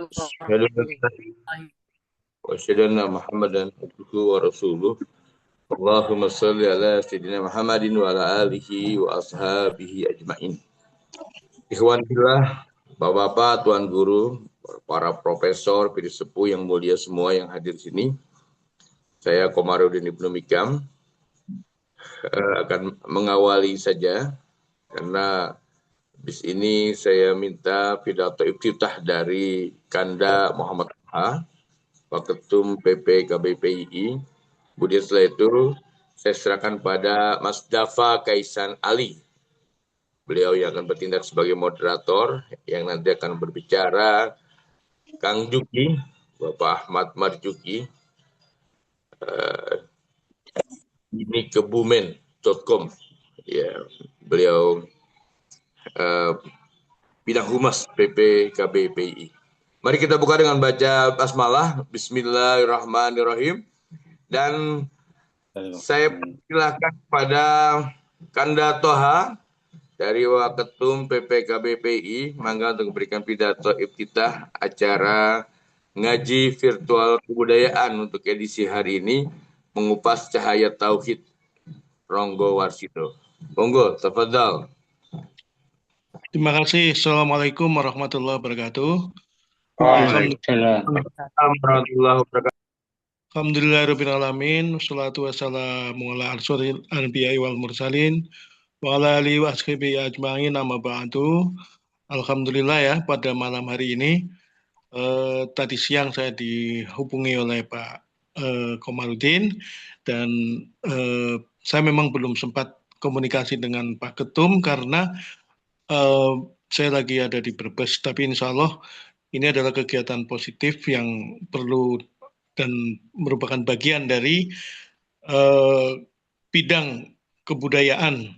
Asyhadu an la ilaha wa asyhadu anna Muhammadan abduhu wa rasuluh. Allahumma shalli ala sayyidina Muhammadin wa ala alihi wa ashabihi ajmain. Ikhwan fillah, Bapak-bapak, Tuan Guru, para profesor, pilih sepuh yang mulia semua yang hadir di sini. Saya Komarudin Ibnu Mikam akan mengawali saja karena bis ini saya minta pidato iftitah dari Kanda Muhammad A, Waketum PP KBPII. Kemudian setelah itu saya serahkan pada Mas Dafa Kaisan Ali. Beliau yang akan bertindak sebagai moderator, yang nanti akan berbicara Kang Juki, Bapak Ahmad Marjuki, ini kebumen.com. Ya, beliau bidang humas PP KBPI. Mari kita buka dengan baca basmalah. Bismillahirrahmanirrahim. Dan saya persilahkan pada Kanda Toha dari Waketum PPKBPI, mangga untuk memberikan pidato iftitah acara ngaji virtual kebudayaan untuk edisi hari ini, mengupas cahaya tauhid Ronggo Warsito. Monggo, tafadhal. Terima kasih. Assalamualaikum warahmatullahi wabarakatuh. Waalaikumsalam. Warahmatullahi wabarakatuh. Alhamdulillahirrahmanirrahim. Wassalatu wassalamu ala asyrofil anbiya'i wal mursalin wa ala alihi wa ashabihi ajma'in amma ba'du. Alhamdulillah ya, pada malam hari ini tadi siang saya dihubungi oleh Pak Komarudin dan saya memang belum sempat komunikasi dengan Pak Ketum karena saya lagi ada di Brebes, tapi insya Allah ini adalah kegiatan positif yang perlu dan merupakan bagian dari bidang kebudayaan,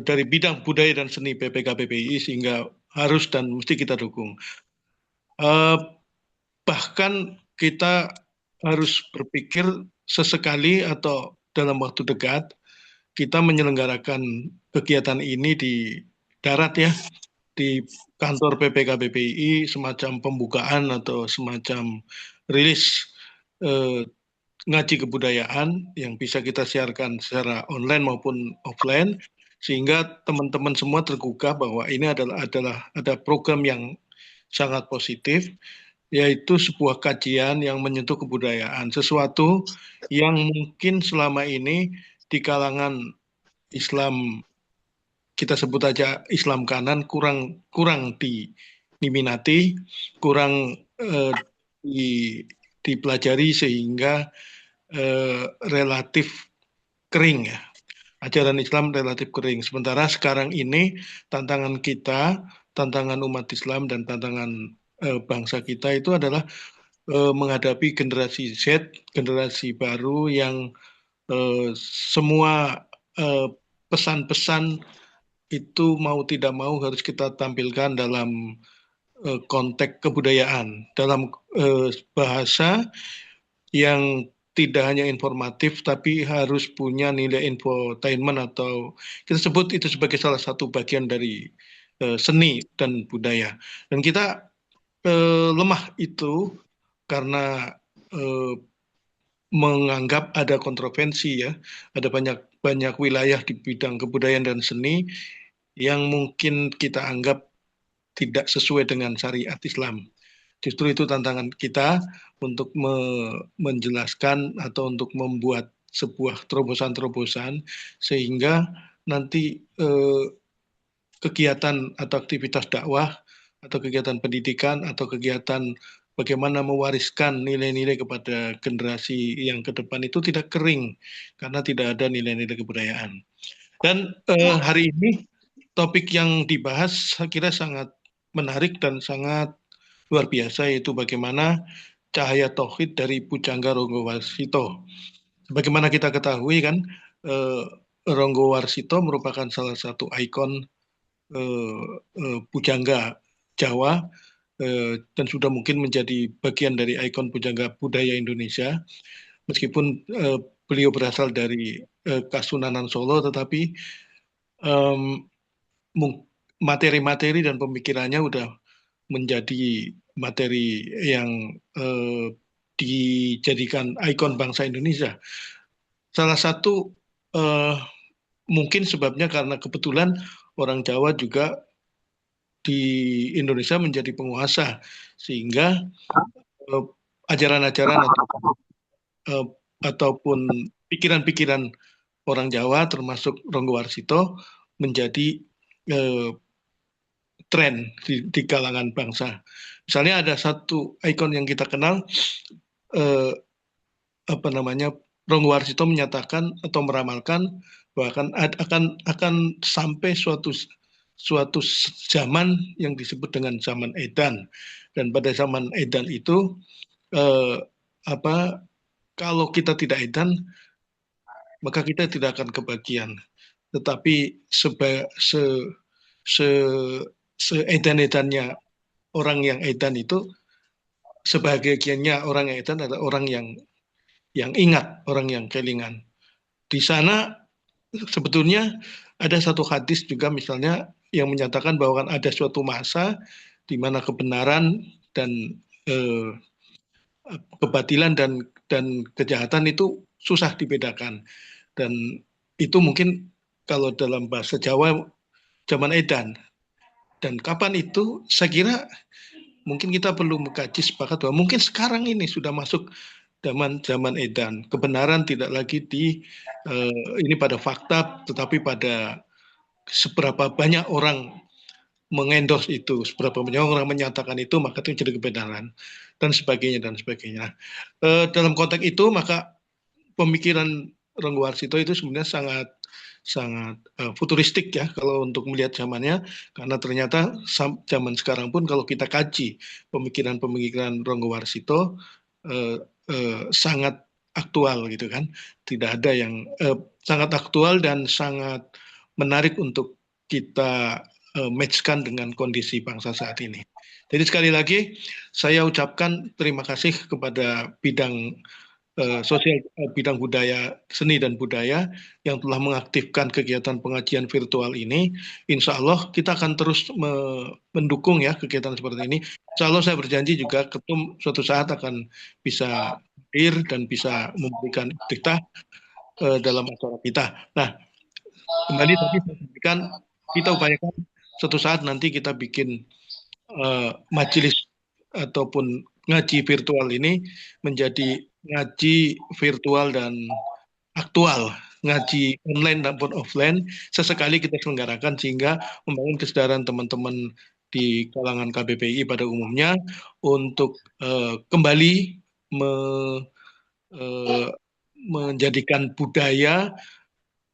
dari bidang budaya dan seni PPKBPI, sehingga harus dan mesti kita dukung. Bahkan kita harus berpikir sesekali atau dalam waktu dekat kita menyelenggarakan kegiatan ini di darat ya, di kantor PPKBPI, semacam pembukaan atau semacam rilis ngaji kebudayaan yang bisa kita siarkan secara online maupun offline, sehingga teman-teman semua tergugah bahwa ini adalah ada program yang sangat positif, yaitu sebuah kajian yang menyentuh kebudayaan, sesuatu yang mungkin selama ini di kalangan Islam, kita sebut aja Islam kanan, kurang diminati, kurang dipelajari, sehingga relatif kering ya. Ajaran Islam relatif kering. Sementara sekarang ini tantangan kita, tantangan umat Islam dan tantangan bangsa kita itu adalah menghadapi generasi Z, generasi baru yang semua pesan-pesan itu mau tidak mau harus kita tampilkan dalam konteks kebudayaan, dalam bahasa yang tidak hanya informatif tapi harus punya nilai infotainment, atau kita sebut itu sebagai salah satu bagian dari seni dan budaya. Dan kita lemah itu karena menganggap ada kontroversi ya, ada banyak wilayah di bidang kebudayaan dan seni yang mungkin kita anggap tidak sesuai dengan syariat Islam. Justru itu tantangan kita untuk menjelaskan atau untuk membuat sebuah terobosan-terobosan sehingga nanti kegiatan atau aktivitas dakwah atau kegiatan pendidikan atau kegiatan bagaimana mewariskan nilai-nilai kepada generasi yang ke depan itu tidak kering karena tidak ada nilai-nilai kebudayaan. Dan hari ini topik yang dibahas saya kira sangat menarik dan sangat luar biasa, yaitu bagaimana cahaya tauhid dari Pujangga Ronggo Warsito. Sebagaimana kita ketahui kan, Ronggo Warsito merupakan salah satu ikon pujangga Jawa, dan sudah mungkin menjadi bagian dari ikon pujangga budaya Indonesia. Meskipun beliau berasal dari Kasunanan Solo, tetapi materi-materi dan pemikirannya udah menjadi materi yang dijadikan ikon bangsa Indonesia. Salah satu mungkin sebabnya karena kebetulan orang Jawa juga di Indonesia menjadi penguasa, sehingga ajaran-ajaran ataupun pikiran-pikiran orang Jawa termasuk Ronggo Warsito menjadi tren di kalangan bangsa. Misalnya ada satu ikon yang kita kenal, Ronggo Warsito menyatakan atau meramalkan bahwa akan sampai suatu zaman yang disebut dengan zaman Edan, dan pada zaman Edan itu kalau kita tidak Edan maka kita tidak akan kebagian. Tetapi se-edan-edannya orang yang edan itu, sebahagiannya orang yang edan adalah orang yang ingat, orang yang kelingan. Di sana sebetulnya ada satu hadis juga misalnya yang menyatakan bahwa kan ada suatu masa di mana kebenaran dan kebatilan dan kejahatan itu susah dibedakan. Dan itu mungkin kalau dalam bahasa Jawa zaman edan. Dan kapan itu? Saya kira mungkin kita perlu mengkaji sepakat bahwa mungkin sekarang ini sudah masuk zaman edan. Kebenaran tidak lagi ini pada fakta, tetapi pada seberapa banyak orang mengendorse itu, seberapa banyak orang menyatakan itu, maka itu jadi kebenaran, dan sebagainya, dan sebagainya. Dalam konteks itu, maka pemikiran Ronggo Warsito itu sebenarnya sangat futuristik ya kalau untuk melihat zamannya, karena ternyata zaman sekarang pun kalau kita kaji pemikiran Ronggo Warsito sangat aktual gitu kan, tidak ada yang sangat aktual dan sangat menarik untuk kita matchkan dengan kondisi bangsa saat ini. Jadi sekali lagi saya ucapkan terima kasih kepada bidang sosial, bidang budaya, seni dan budaya yang telah mengaktifkan kegiatan pengajian virtual ini. Insya Allah kita akan terus mendukung ya kegiatan seperti ini. Insya Allah saya berjanji juga Ketum suatu saat akan bisa hadir dan bisa memberikan iftitah dalam acara kita. Nah, kembali tadi saya sampaikan, kita upayakan suatu saat nanti kita bikin majelis ataupun ngaji virtual ini menjadi ngaji virtual dan aktual, ngaji online maupun offline, sesekali kita selenggarakan sehingga membangun kesadaran teman-teman di kalangan KBPI pada umumnya untuk kembali menjadikan budaya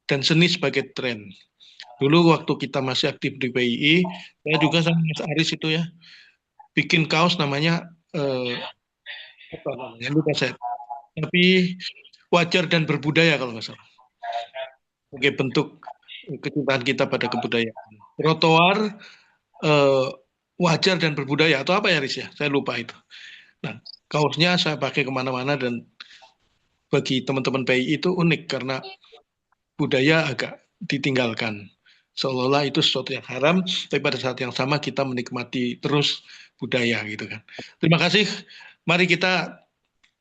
dan seni sebagai tren. Dulu waktu kita masih aktif di PII, saya juga sama Mas Aris itu ya, bikin kaos namanya lupa saya, tapi wajar dan berbudaya kalau nggak salah, sebagai bentuk kecintaan kita pada kebudayaan. Trotoar wajar dan berbudaya atau apa ya Riz ya, saya lupa itu. Nah, kaosnya saya pakai kemana-mana dan bagi teman-teman PII itu unik karena budaya agak ditinggalkan. Seolah-olah itu sesuatu yang haram, tapi pada saat yang sama kita menikmati terus budaya gitu kan. Terima kasih. Mari kita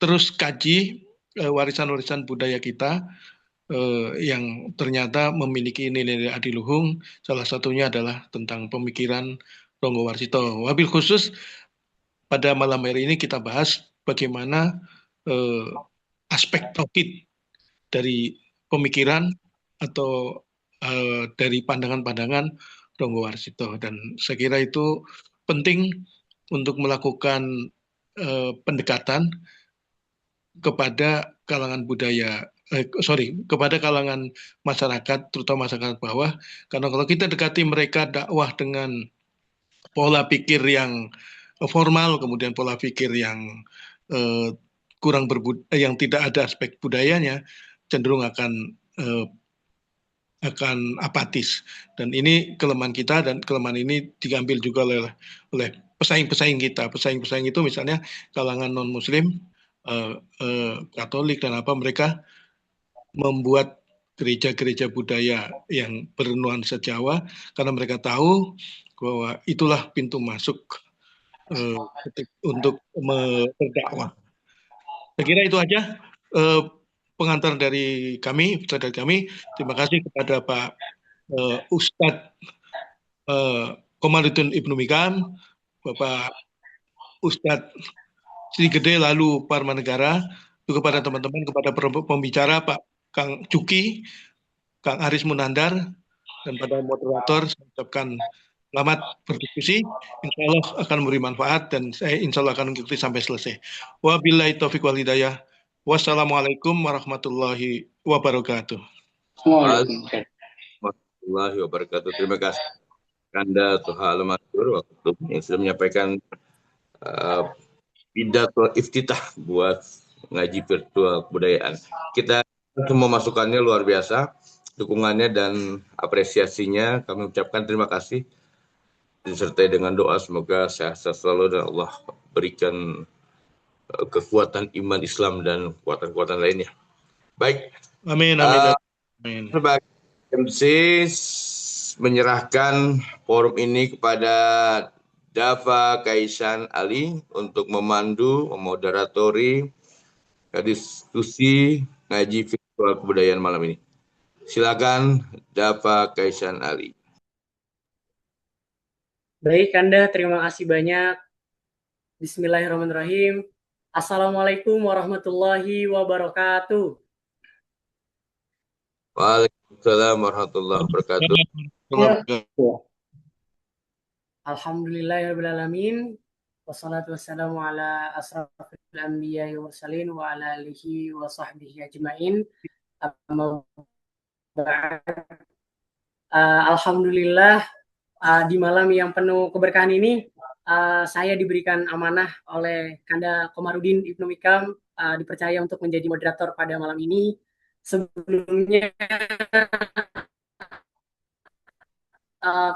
terus kaji warisan-warisan budaya kita yang ternyata memiliki nilai adiluhung. Salah satunya adalah tentang pemikiran Ronggo Warsito. Wabil khusus pada malam hari ini kita bahas bagaimana aspek tauhid dari pemikiran atau dari pandangan-pandangan Ronggo Warsito, dan saya kira itu penting untuk melakukan pendekatan kepada kalangan budaya, kepada kalangan masyarakat, terutama masyarakat bawah, karena kalau kita dekati mereka dakwah dengan pola pikir yang formal, kemudian pola pikir yang yang tidak ada aspek budayanya, cenderung akan apatis. Dan ini kelemahan kita, dan kelemahan ini diambil juga oleh pesaing-pesaing kita. Pesaing-pesaing itu misalnya kalangan non-muslim, Katolik dan apa, mereka membuat gereja-gereja budaya yang bernuansa Jawa karena mereka tahu bahwa itulah pintu masuk untuk berdakwah. Saya kira itu aja pengantar dari kami, Terima kasih kepada Pak Ustadz Komarudin Ibnu Mikam, Bapak Ustadz Sri Gede lalu Parmanegara, juga kepada teman-teman, kepada pembicara Pak Kang Cuki, Kang Aris Munandar, dan pada moderator saya ucapkan selamat berdiskusi. Insya Allah akan memberi manfaat dan saya insya Allah akan mengikuti sampai selesai. Wabillahi taufiq wal hidayah. Wassalamualaikum warahmatullahi wabarakatuh. Waalaikumsalam. Warahmatullahi wabarakatuh. Terima kasih Kanda Toha Al-Mansur waktu yang sudah menyampaikan pidato iftitah buat ngaji virtual kebudayaan. Kita semua masukannya luar biasa, dukungannya dan apresiasinya kami ucapkan terima kasih, disertai dengan doa semoga sehat selalu dan Allah berikan kekuatan iman Islam dan kekuatan-kekuatan lainnya. Baik. Amin, amin, amin. Sebagai MC menyerahkan forum ini kepada Dafa Kaisan Ali untuk memandu, memoderatori diskusi ngaji virtual kebudayaan malam ini. Silakan Dafa Kaisan Ali. Baik, Kanda, terima kasih banyak. Bismillahirrahmanirrahim. Assalamualaikum warahmatullahi wabarakatuh. Waalaikumsalam warahmatullahi wabarakatuh. Alhamdulillahirrahmanirrahim. Wassalatu wassalamu ala asrafil anbiya wa mursalin wa ala alihi wa sahbihi ajmain. Alhamdulillah, di malam yang penuh keberkahan ini saya diberikan amanah oleh Kanda Komarudin Ibnu Mikam, dipercaya untuk menjadi moderator pada malam ini. Sebelumnya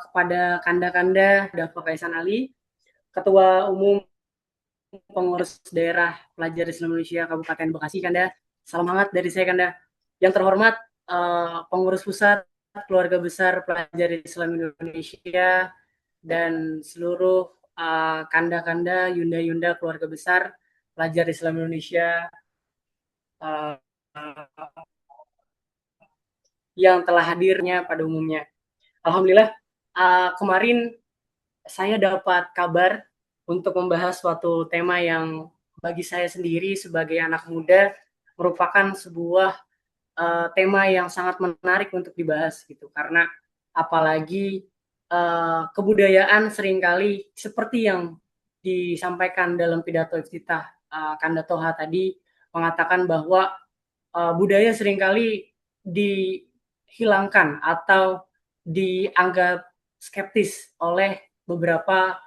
kepada Kanda-Kanda Dafa Kaisan Ali, Ketua Umum Pengurus Daerah Pelajar Islam Indonesia Kabupaten Bekasi, Kanda. Salam hangat dari saya, Kanda. Yang terhormat Pengurus Pusat Keluarga Besar Pelajar Islam Indonesia dan seluruh Kanda-Kanda, Yunda-Yunda Keluarga Besar Pelajar Islam Indonesia yang telah hadirnya pada umumnya. Alhamdulillah, kemarin saya dapat kabar untuk membahas suatu tema yang bagi saya sendiri sebagai anak muda merupakan sebuah tema yang sangat menarik untuk dibahas gitu, karena apalagi kebudayaan seringkali seperti yang disampaikan dalam pidato iftitah Kanda Toha tadi mengatakan bahwa budaya seringkali dihilangkan atau dianggap skeptis oleh beberapa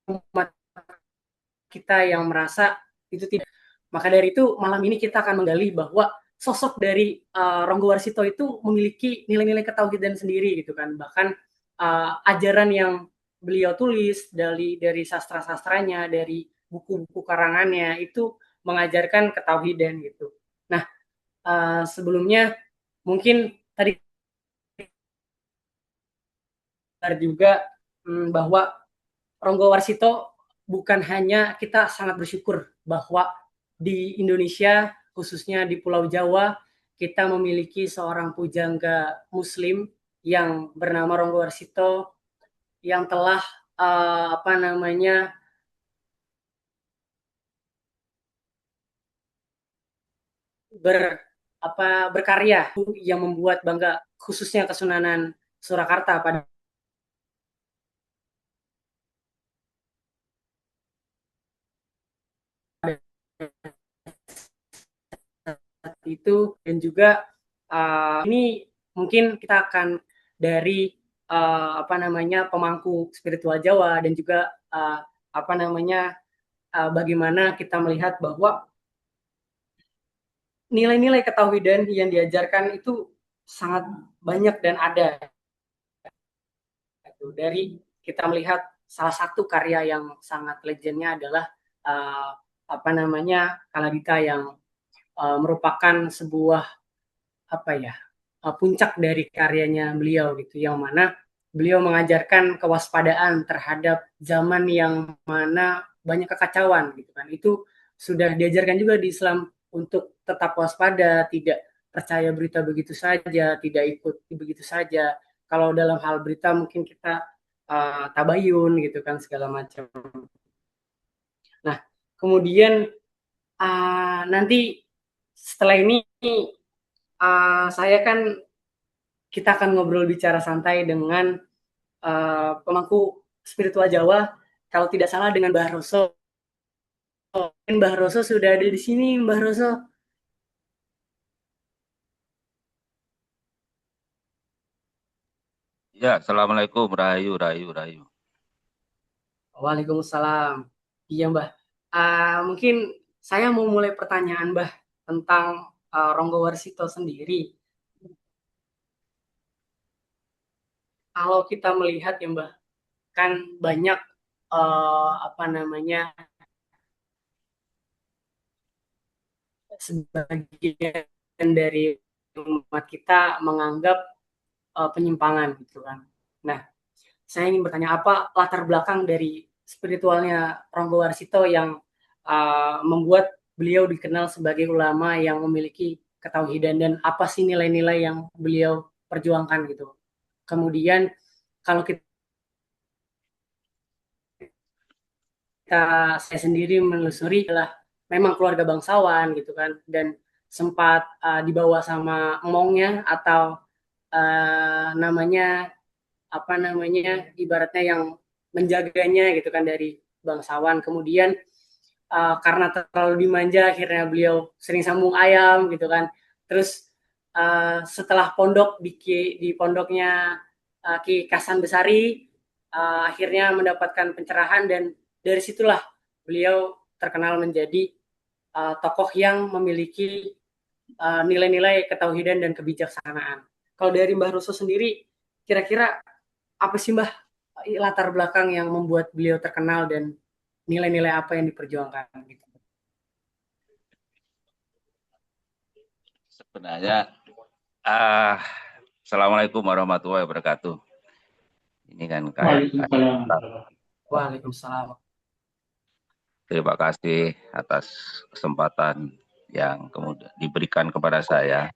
umat kita yang merasa itu tidak. Maka dari itu malam ini kita akan menggali bahwa sosok dari Ronggo Warsito itu memiliki nilai-nilai ketauhidan sendiri gitu kan. Bahkan ajaran yang beliau tulis dari sastra-sastranya, dari buku-buku karangannya itu mengajarkan ketauhidan gitu. Nah, sebelumnya mungkin tadi juga bahwa Ronggo Warsito bukan hanya, kita sangat bersyukur bahwa di Indonesia khususnya di Pulau Jawa kita memiliki seorang pujangga Muslim yang bernama Ronggo Warsito yang telah berkarya yang membuat bangga khususnya Kesunanan Surakarta pada itu. Dan juga ini mungkin kita akan dari pemangku spiritual Jawa dan juga bagaimana kita melihat bahwa nilai-nilai ketauhidan yang diajarkan itu sangat banyak dan ada. Dari kita melihat salah satu karya yang sangat legendnya adalah Kaladita yang merupakan sebuah puncak dari karyanya beliau gitu, yang mana beliau mengajarkan kewaspadaan terhadap zaman yang mana banyak kekacauan gitu kan. Itu sudah diajarkan juga di Islam untuk tetap waspada, tidak percaya berita begitu saja, tidak ikut begitu saja. Kalau dalam hal berita mungkin kita tabayun gitu kan segala macam. Nah, kemudian nanti setelah ini saya kan kita akan ngobrol bicara santai dengan pemangku spiritual Jawa, kalau tidak salah dengan Mbah Roso. Mbah Roso sudah ada di sini, Mbah Roso. Ya, Assalamualaikum, Rahayu, Rahayu, Rahayu. Waalaikumsalam. Iya, Mbah. Mungkin saya mau mulai pertanyaan, Mbah, tentang Ronggo Warsito sendiri. Kalau kita melihat ya, Mbah, kan banyak apa namanya, sebagian dari umat kita menganggap penyimpangan gitu kan. Nah, saya ingin bertanya, apa latar belakang dari spiritualnya Ronggo Warsito yang membuat beliau dikenal sebagai ulama yang memiliki ketauhidan, dan apa sih nilai-nilai yang beliau perjuangkan gitu. Kemudian kalau kita saya sendiri menelusuri adalah memang keluarga bangsawan gitu kan, dan sempat dibawa sama emongnya atau namanya apa namanya, ibaratnya yang menjaganya gitu kan dari bangsawan. Kemudian karena terlalu dimanja akhirnya beliau sering sambung ayam gitu kan. Terus setelah pondok di pondoknya Ki Kasan Besari, akhirnya mendapatkan pencerahan, dan dari situlah beliau terkenal menjadi tokoh yang memiliki nilai-nilai ketauhidan dan kebijaksanaan. Kalau dari Mbah Ruso sendiri, kira-kira apa sih Mbah latar belakang yang membuat beliau terkenal dan nilai-nilai apa yang diperjuangkan gitu? Sebenarnya, Assalamualaikum warahmatullahi wabarakatuh. Ini kan kayak Waalaikumsalam. terima kasih atas kesempatan yang kemudian diberikan kepada saya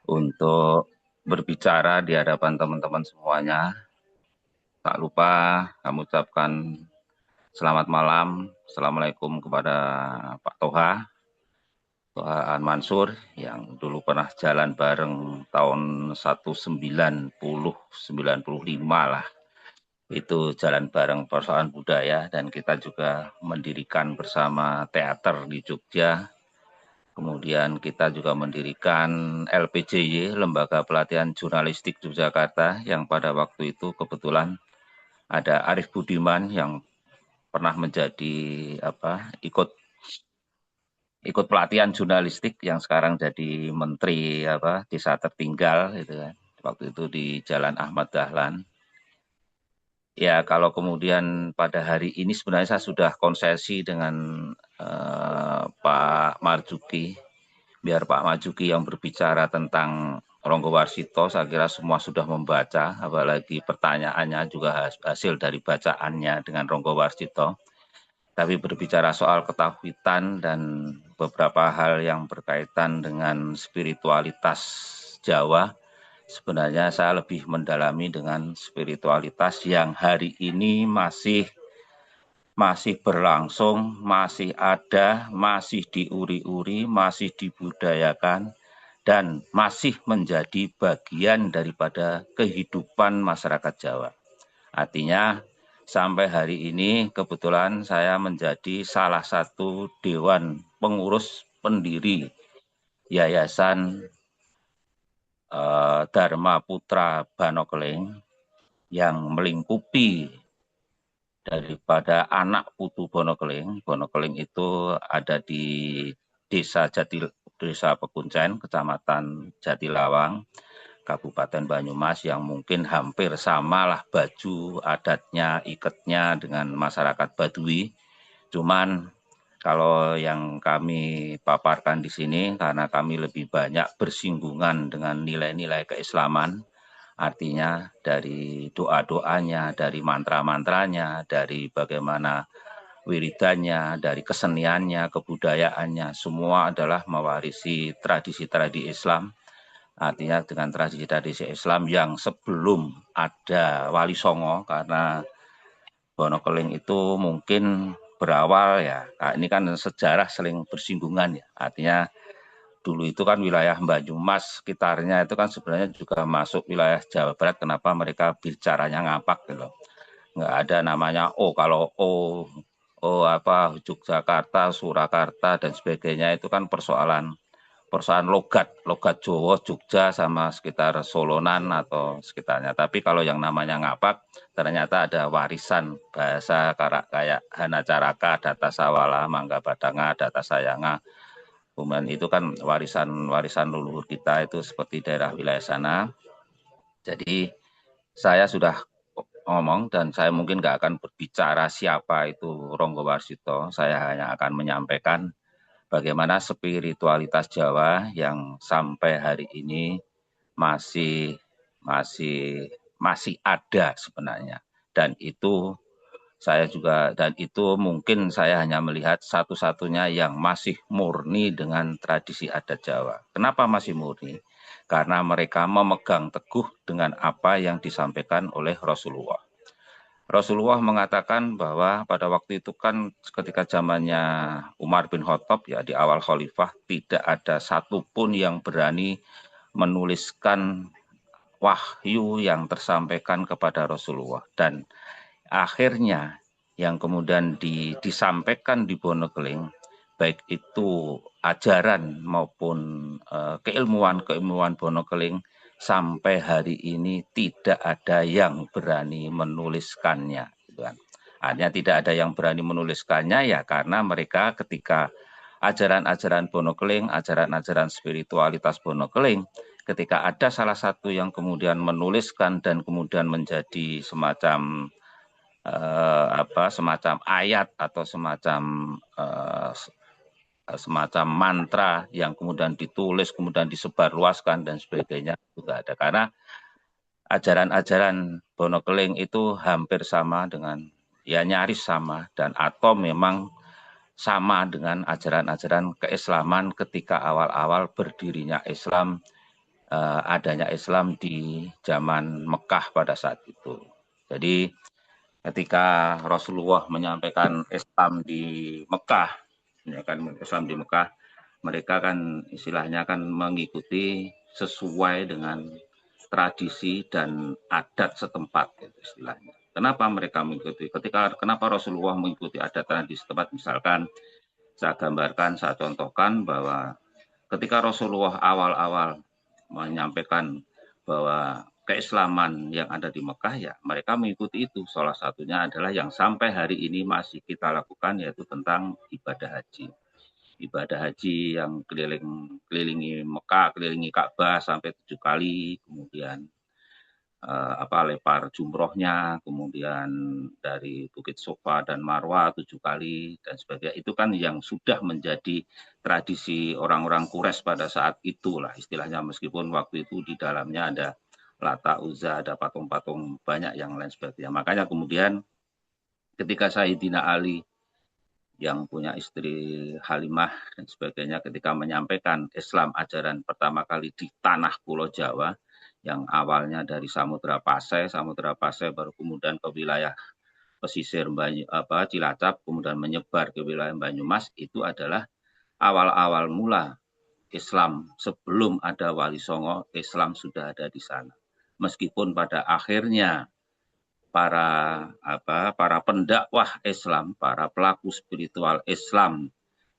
untuk berbicara di hadapan teman-teman semuanya. Tak lupa kami ucapkan selamat malam, Assalamualaikum kepada Pak Toha Mansur yang dulu pernah jalan bareng tahun 1995 lah. Itu jalan bareng persoalan budaya, dan kita juga mendirikan bersama teater di Jogja. Kemudian kita juga mendirikan LPJY, Lembaga Pelatihan Jurnalistik Yogyakarta, yang pada waktu itu kebetulan ada Arif Budiman yang pernah menjadi ikut pelatihan jurnalistik, yang sekarang jadi menteri desa tertinggal gitu kan. Waktu itu di Jalan Ahmad Dahlan. Ya, kalau kemudian pada hari ini sebenarnya saya sudah konsesi dengan Pak Marzuki, biar Pak Marzuki yang berbicara tentang Ronggo Warsito. Saya kira semua sudah membaca, apalagi pertanyaannya juga hasil dari bacaannya dengan Ronggo Warsito. Tapi berbicara soal ketakutan dan beberapa hal yang berkaitan dengan spiritualitas Jawa, sebenarnya saya lebih mendalami dengan spiritualitas yang hari ini masih berlangsung, masih ada, masih diuri-uri, masih dibudayakan, dan masih menjadi bagian daripada kehidupan masyarakat Jawa. Artinya, sampai hari ini kebetulan saya menjadi salah satu dewan pengurus pendiri Yayasan Dharma Putra Banokeling, yang melingkupi daripada anak putu Bonokeling. Bonokeling itu ada di Desa Pekuncen, Kecamatan Jatilawang, Kabupaten Banyumas, yang mungkin hampir samalah baju adatnya, iketnya dengan masyarakat Baduy. Cuman Kalau yang kami paparkan di sini, karena kami lebih banyak bersinggungan dengan nilai-nilai keislaman, artinya dari doa-doanya, dari mantra-mantranya, dari bagaimana wiridannya, dari keseniannya, kebudayaannya, semua adalah mewarisi tradisi-tradisi Islam. Artinya dengan tradisi-tradisi Islam yang sebelum ada Wali Songo, karena Wonokeling itu mungkin berawal ya, ini kan sejarah saling bersinggungan ya, artinya dulu itu kan wilayah Banyumas sekitarnya itu kan sebenarnya juga masuk wilayah Jawa Barat. Kenapa mereka bicaranya ngapak gitu, nggak ada namanya kalau apa Yogyakarta, Surakarta dan sebagainya, itu kan persoalan logat Jawa, Jogja sama sekitar Solonan atau sekitarnya. Tapi kalau yang namanya ngapak, ternyata ada warisan bahasa kayak Hana Caraka, Data Sawala, Mangga Badanga, Data Sayanga. Kemudian itu kan warisan leluhur kita itu seperti daerah wilayah sana. Jadi saya sudah ngomong dan saya mungkin nggak akan berbicara siapa itu Ronggo Warsito. Saya hanya akan menyampaikan bagaimana spiritualitas Jawa yang sampai hari ini masih ada sebenarnya. Dan itu mungkin saya hanya melihat satu-satunya yang masih murni dengan tradisi adat Jawa. Kenapa masih murni? Karena mereka memegang teguh dengan apa yang disampaikan oleh Rasulullah. Rasulullah mengatakan bahwa pada waktu itu kan ketika zamannya Umar bin Khattab ya, di awal khalifah, tidak ada satupun yang berani menuliskan wahyu yang tersampaikan kepada Rasulullah. Dan akhirnya yang kemudian disampaikan di Wonokeling, baik itu ajaran maupun keilmuan Wonokeling, sampai hari ini tidak ada yang berani menuliskannya. Gitu kan. Artinya tidak ada yang berani menuliskannya ya karena mereka ketika ajaran-ajaran Wonokeling, ajaran-ajaran spiritualitas Wonokeling, ketika ada salah satu yang kemudian menuliskan dan kemudian menjadi semacam ayat atau semacam mantra yang kemudian ditulis, kemudian disebarluaskan dan sebagainya, juga ada. Karena ajaran-ajaran Wonokeling itu hampir sama dengan, ya nyaris sama, dan atau memang sama dengan ajaran-ajaran keislaman ketika awal-awal berdirinya Islam, adanya Islam di zaman Mekah pada saat itu. Jadi ketika Rasulullah menyampaikan Islam di Mekah, mereka kan istilahnya kan mengikuti sesuai dengan tradisi dan adat setempat, gitu istilahnya. Kenapa mereka mengikuti? Kenapa Rasulullah mengikuti adat tradisi setempat? Misalkan saya gambarkan, saya contohkan bahwa ketika Rasulullah awal-awal menyampaikan bahwa keislaman yang ada di Mekah, ya mereka mengikuti itu. Salah satunya adalah yang sampai hari ini masih kita lakukan, yaitu tentang ibadah haji. Ibadah haji yang kelilingi Mekah, kelilingi Ka'bah sampai 7 kali, kemudian lepar jumrohnya, kemudian dari Bukit Sofa dan Marwah 7 kali dan sebagainya. Itu kan yang sudah menjadi tradisi orang-orang Quraisy pada saat itulah istilahnya, meskipun waktu itu di dalamnya ada Lata, Uzza, ada patung-patung banyak yang lain sebagainya. Makanya kemudian ketika Sayyidina Ali yang punya istri Halimah dan sebagainya ketika menyampaikan Islam ajaran pertama kali di tanah Pulau Jawa, yang awalnya dari Samudra Pasai baru kemudian ke wilayah pesisir Cilacap, kemudian menyebar ke wilayah Banyumas, itu adalah awal-awal mula Islam. Sebelum ada Wali Songo, Islam sudah ada di sana. Meskipun pada akhirnya para pendakwah Islam, para pelaku spiritual Islam,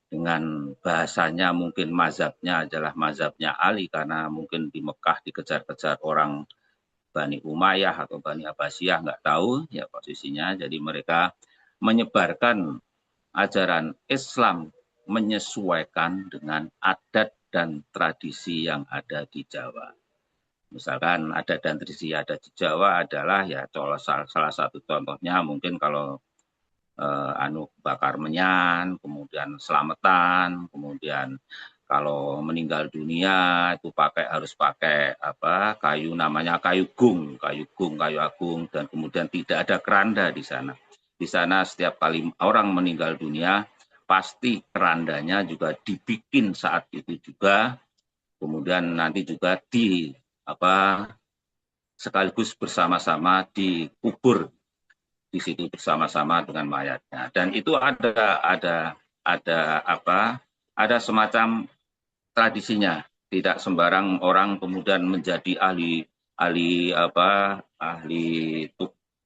dengan bahasanya mungkin mazhabnya adalah mazhabnya Ali, karena mungkin di Mekah dikejar-kejar orang Bani Umayyah atau Bani Abbasiyah, nggak tahu ya posisinya. Jadi mereka menyebarkan ajaran Islam menyesuaikan dengan adat dan tradisi yang ada di Jawa. Misalkan adat dan tradisi ada di Jawa adalah ya salah satu contohnya mungkin kalau bakar menyan, kemudian selamatan, kemudian kalau meninggal dunia itu harus pakai kayu, namanya kayu gung, kayu agung, dan kemudian tidak ada keranda di sana. Di sana setiap kali orang meninggal dunia pasti kerandanya juga dibikin saat itu juga, kemudian nanti juga sekaligus bersama-sama dikubur di situ bersama-sama dengan mayatnya. Dan itu ada semacam tradisinya. Tidak sembarang orang kemudian menjadi ahli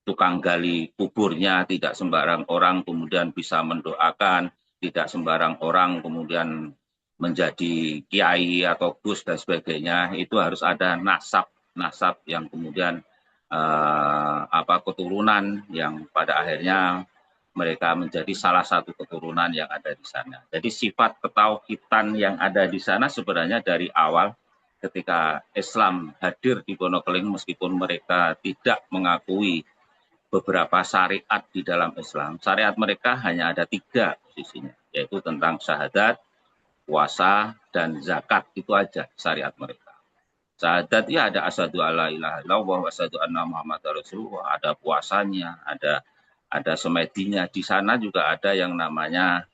tukang gali kuburnya, tidak sembarang orang kemudian bisa mendoakan, tidak sembarang orang kemudian menjadi kiai atau gus dan sebagainya. Itu harus ada nasab yang kemudian keturunan yang pada akhirnya mereka menjadi salah satu keturunan yang ada di sana. Jadi sifat ketauhidan yang ada di sana sebenarnya dari awal ketika Islam hadir di Wonokeling, meskipun mereka tidak mengakui beberapa syariat di dalam Islam. Syariat mereka hanya ada 3 posisinya, yaitu tentang syahadat, puasa, dan zakat. Itu aja syariat mereka. Syahadat ya ada asyhadu alla ilaha illallah wa asyhadu anna muhammadar rasulullah, ada puasanya, ada semedinya. Di sana juga ada yang namanya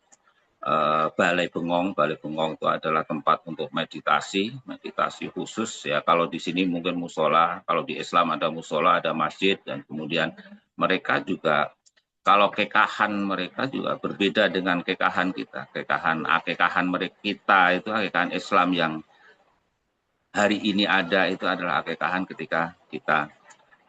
Balai Bengong. Balai Bengong itu adalah tempat untuk meditasi khusus ya. Kalau di sini mungkin musola, kalau di Islam ada musola, ada masjid, dan kemudian mereka juga kalau kekahan mereka juga berbeda dengan kekahan kita. Kekahan mereka kita itu kekahan Islam yang hari ini ada itu adalah akekahan ketika kita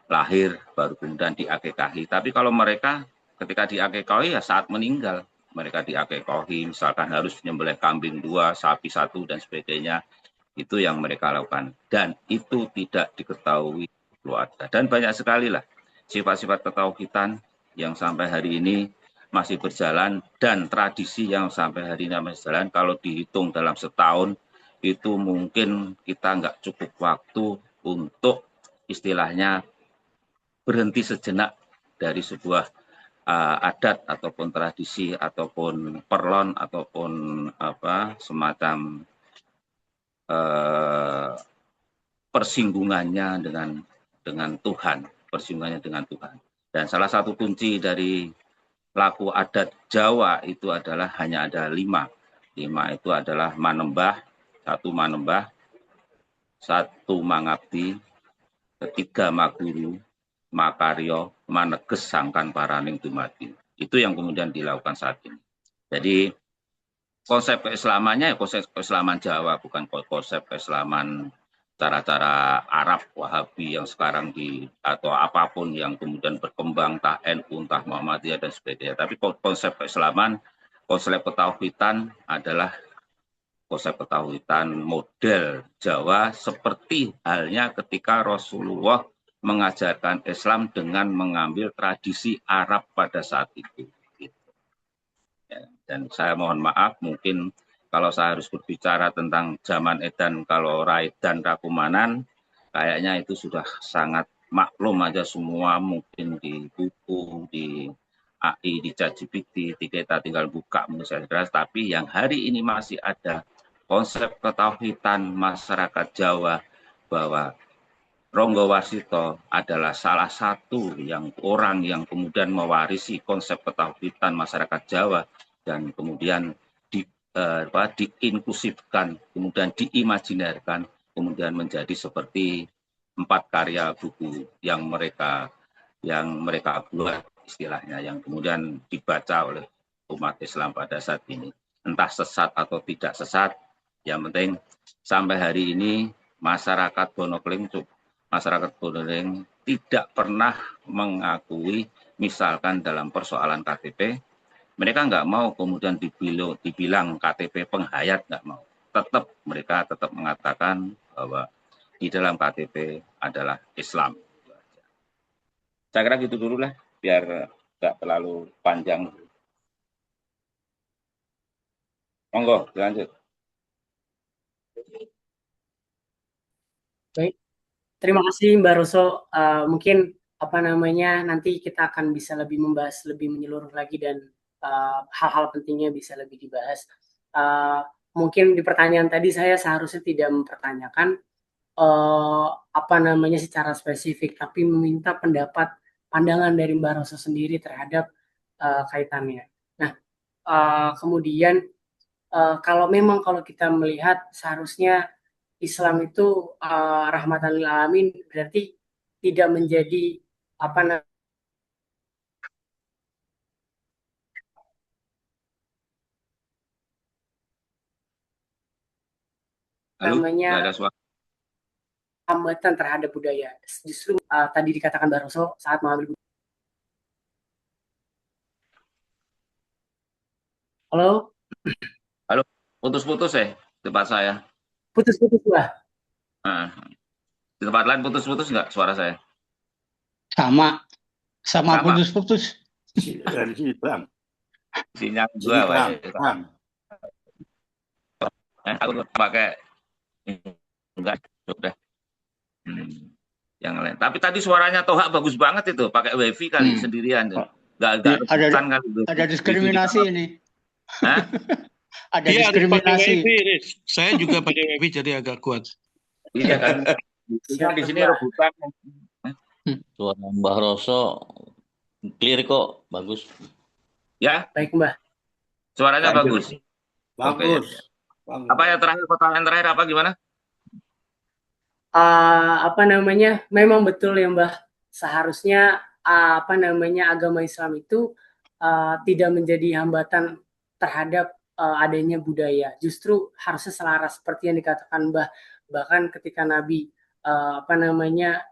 lahir baru kemudian diakekahi. Tapi kalau mereka ketika diakekahi ya saat meninggal. Mereka diakekahi misalkan harus menyembelih kambing 2, sapi 1 dan sebagainya. Itu yang mereka lakukan. Dan itu tidak diketahui keluarga. Dan banyak sekali lah sifat-sifat ketauhidan yang sampai hari ini masih berjalan, dan tradisi yang sampai hari ini masih berjalan. Kalau dihitung dalam setahun itu mungkin kita nggak cukup waktu untuk istilahnya berhenti sejenak dari sebuah adat ataupun tradisi ataupun perlon ataupun semacam persinggungannya dengan Tuhan, Dan salah satu kunci dari laku adat Jawa itu adalah hanya ada 5. 5 itu adalah manembah, 1 manembah, 1 mangabdi, 3 maguru, makaryo, maneges sangkan paraning dumadi. Itu yang kemudian dilakukan saat ini. Jadi konsep keislamannya ya konsep keislaman Jawa, bukan konsep keislaman cara-cara Arab Wahabi yang sekarang atau apapun yang kemudian berkembang, entah NU, entah Muhammadiyah dan sebagainya. Tapi konsep keislaman, konsep ketauhidan adalah konsep ketauhidan model Jawa, seperti halnya ketika Rasulullah mengajarkan Islam dengan mengambil tradisi Arab pada saat itu. Ya, dan saya mohon maaf, mungkin kalau saya harus berbicara tentang zaman edan kalau Raedan Rakumanan, kayaknya itu sudah sangat maklum aja semua, mungkin di buku, di AI, di ChatGPT, kita tinggal buka menurut saya. Tapi yang hari ini masih ada konsep ketauhidan masyarakat Jawa bahwa Ronggo Warsito adalah salah satu orang yang kemudian mewarisi konsep ketauhidan masyarakat Jawa dan kemudian diinklusifkan, kemudian diimajinerkan, kemudian menjadi seperti 4 karya buku yang mereka buat istilahnya, yang kemudian dibaca oleh umat Islam pada saat ini. Entah sesat atau tidak sesat, yang penting sampai hari ini masyarakat Wonokeling tidak pernah mengakui, misalkan dalam persoalan KTP, mereka nggak mau kemudian dibilang KTP penghayat, nggak mau. Mereka tetap mengatakan bahwa di dalam KTP adalah Islam. Saya kira gitu dulu lah, biar nggak terlalu panjang. Monggo, lanjut. Baik, terima kasih Mbak Roso. Mungkin nanti kita akan bisa lebih membahas lebih menyeluruh lagi dan hal-hal pentingnya bisa lebih dibahas. Mungkin di pertanyaan tadi saya seharusnya tidak mempertanyakan secara spesifik, tapi meminta pandangan dari Mbak Rosa sendiri terhadap kaitannya. Nah, kemudian kalau kita melihat seharusnya Islam itu rahmatan lil alamin, berarti tidak menjadi apa namanya Nggak ada suara. hambatan terhadap budaya. Justru tadi dikatakan Mbak Roso saat mengambil budaya. Halo? Halo, putus-putus ya tempat saya. Putus-putus lah. Nah, di tempat lain putus-putus nggak suara saya? Sama putus-putus. Dari sini bang. Sinyal Sini gua, bang. Pak. Aku pakai enggak sudah. Yang lain. Tapi tadi suaranya Toha bagus banget itu, pakai wifi kali sendirian. Nggak ada diskriminasi ini. Hah? Ada diskriminasi. Saya juga pakai wifi jadi agak kuat. Iya kan. Di sini rebutan. Suara Mbah Roso clear kok, bagus. Ya, baik Mbah. Suaranya bagus. Bagus. Okay. Apa yang terakhir, pertanyaan terakhir apa gimana? Memang betul ya Mbah. Seharusnya agama Islam itu tidak menjadi hambatan terhadap adanya budaya. Justru harusnya selaras seperti yang dikatakan Mbah. Bahkan ketika Nabi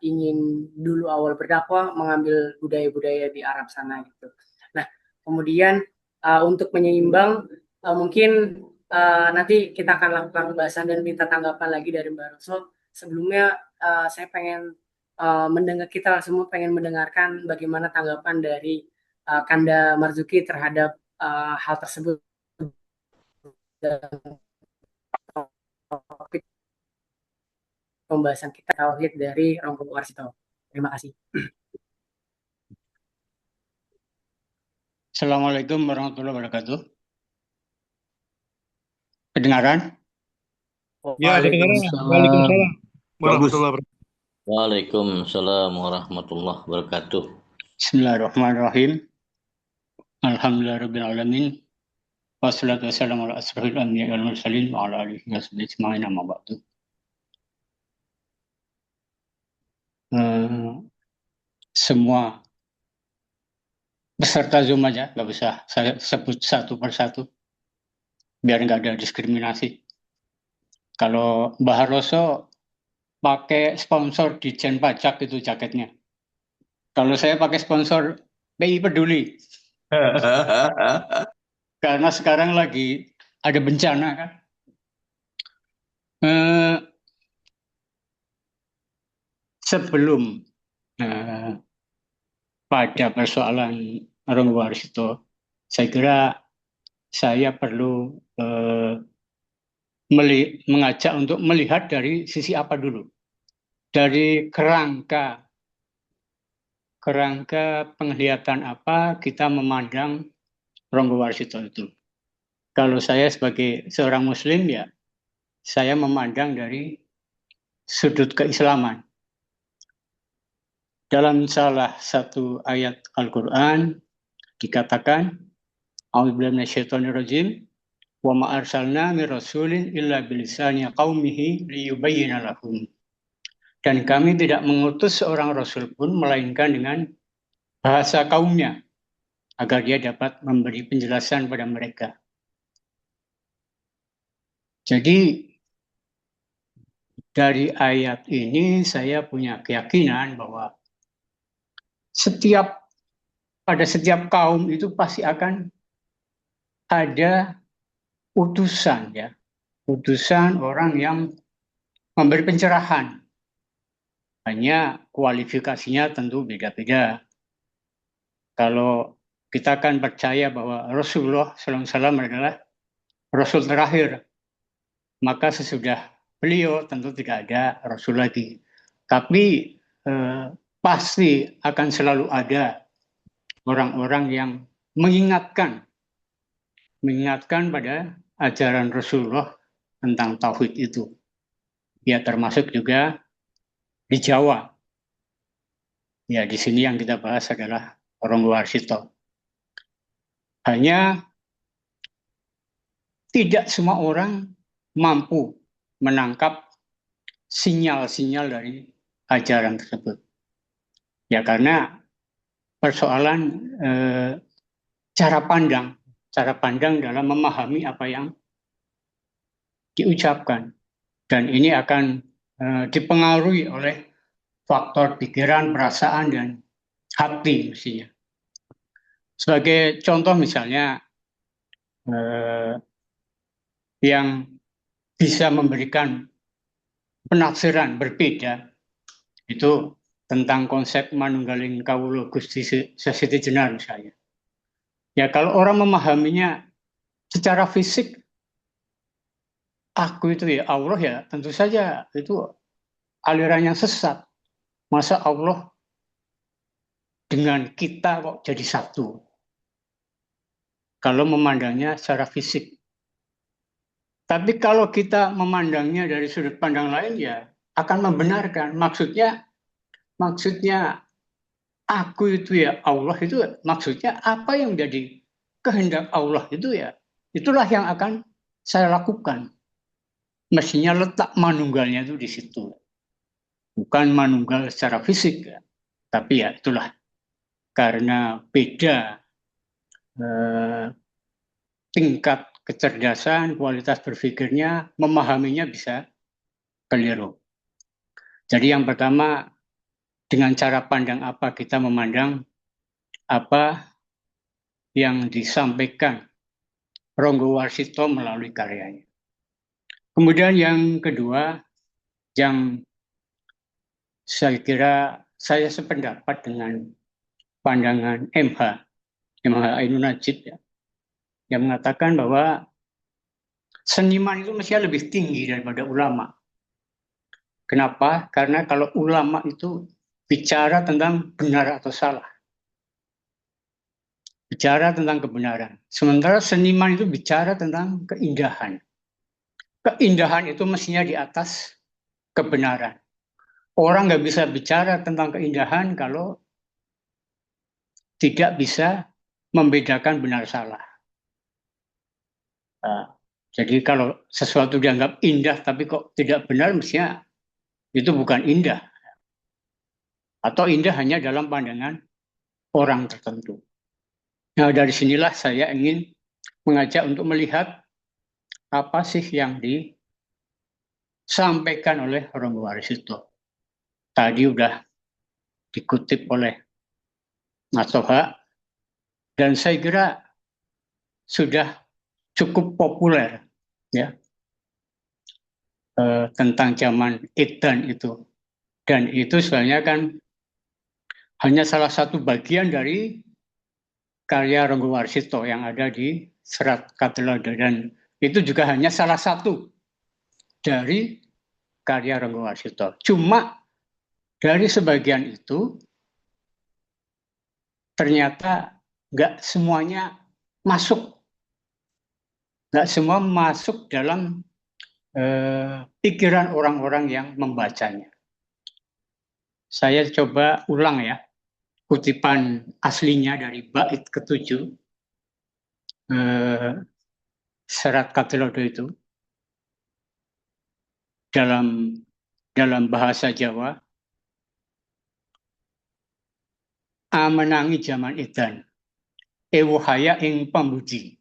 ingin dulu awal berdakwah mengambil budaya-budaya di Arab sana gitu. Nah, kemudian untuk menyeimbang mungkin nanti kita akan lakukan pembahasan dan minta tanggapan lagi dari Mbak Roso. Sebelumnya saya pengen kita semua pengen mendengarkan bagaimana tanggapan dari Kanda Marzuki terhadap hal tersebut. Topik pembahasan kita tauhid dari Romo Warsito. Terima kasih. Assalamualaikum warahmatullahi wabarakatuh. Kedengaran? Ya, Waalaikumsalam warahmatullahi wabarakatuh. Waalaikumsalam warahmatullahi wabarakatuh. Bismillahirrahmanirrahim. Alhamdulillahirabbil alamin. Wassalatu wassalamu ala asrofil anbiya'i wal mursalin wa ala alihi washabihi ajma'in amma ba'du. Semua peserta Zoom aja, nggak usah saya sebut satu persatu, biar nggak ada diskriminasi. Kalau Mbah Roso pakai sponsor Ditjen Pajak itu jaketnya. Kalau saya pakai sponsor PI Peduli. Karena sekarang lagi ada bencana kan. Sebelum pada persoalan Romo Warsito, saya kira saya perlu mengajak untuk melihat dari sisi apa dulu. Dari kerangka penglihatan apa kita memandang Romo Warsito itu. Kalau saya sebagai seorang Muslim ya, saya memandang dari sudut keislaman. Dalam salah satu ayat Al-Quran dikatakan, A'udzubillahi minasyaitonirrajim, wa ma arsalna mir rasulin illa bilisani qaumihi liyubayyina lahum. Dan kami tidak mengutus seorang rasul pun melainkan dengan bahasa kaumnya agar dia dapat memberi penjelasan pada mereka. Jadi dari ayat ini saya punya keyakinan bahwa pada setiap kaum itu pasti akan ada utusan ya. Utusan orang yang memberi pencerahan. Hanya kualifikasinya tentu beda-beda. Kalau kita akan percaya bahwa Rasulullah SAW adalah Rasul terakhir, maka sesudah beliau tentu tidak ada Rasul lagi. Tapi pasti akan selalu ada orang-orang yang mengingatkan pada ajaran Rasulullah tentang tauhid itu. Ya, termasuk juga di Jawa. Ya, di sini yang kita bahas adalah Ronggo Warsito. Hanya tidak semua orang mampu menangkap sinyal-sinyal dari ajaran tersebut. Ya, karena persoalan cara pandang dalam memahami apa yang diucapkan. Dan ini akan dipengaruhi oleh faktor pikiran, perasaan, dan hati mestinya. Sebagai contoh misalnya, yang bisa memberikan penafsiran berbeda itu tentang konsep manunggaling kawula Gusti Sesiti Jenar misalnya. Ya, kalau orang memahaminya secara fisik, aku itu ya Allah, ya tentu saja itu aliran yang sesat. Masa Allah dengan kita kok jadi satu? Kalau memandangnya secara fisik. Tapi kalau kita memandangnya dari sudut pandang lain, ya akan membenarkan. Maksudnya aku itu ya Allah itu maksudnya apa yang menjadi kehendak Allah itu ya itulah yang akan saya lakukan. Mestinya letak manunggalnya itu di situ. Bukan manunggal secara fisik, ya. Tapi ya itulah karena beda tingkat kecerdasan, kualitas berpikirnya, memahaminya bisa keliru. Jadi yang pertama, dengan cara pandang apa kita memandang apa yang disampaikan Ronggo Warsito melalui karyanya. Kemudian yang kedua, yang saya kira saya sependapat dengan pandangan MH Ainun Najib, ya, yang mengatakan bahwa seniman itu mestinya lebih tinggi daripada ulama. Kenapa? Karena kalau ulama itu bicara tentang benar atau salah. Bicara tentang kebenaran. Sementara seniman itu bicara tentang keindahan. Keindahan itu mestinya di atas kebenaran. Orang nggak bisa bicara tentang keindahan kalau tidak bisa membedakan benar salah. Jadi kalau sesuatu dianggap indah tapi kok tidak benar, mestinya itu bukan indah. Atau indah hanya dalam pandangan orang tertentu. Nah, dari sinilah saya ingin mengajak untuk melihat apa sih yang disampaikan oleh Ronggo Warsito. Tadi udah dikutip oleh Mas Toha, dan saya kira sudah cukup populer ya tentang zaman Edan itu. Dan itu sebenarnya kan hanya salah satu bagian dari karya Ronggo Warsito yang ada di Serat Katelada, dan itu juga hanya salah satu dari karya Ronggo Warsito. Cuma dari sebagian itu ternyata nggak semuanya masuk. Nggak semua masuk dalam pikiran orang-orang yang membacanya. Saya coba ulang ya, kutipan aslinya dari bait ke-7 Serat Katelada itu dalam bahasa Jawa. Amenangi zaman edan, ewuhaya ing pambudi.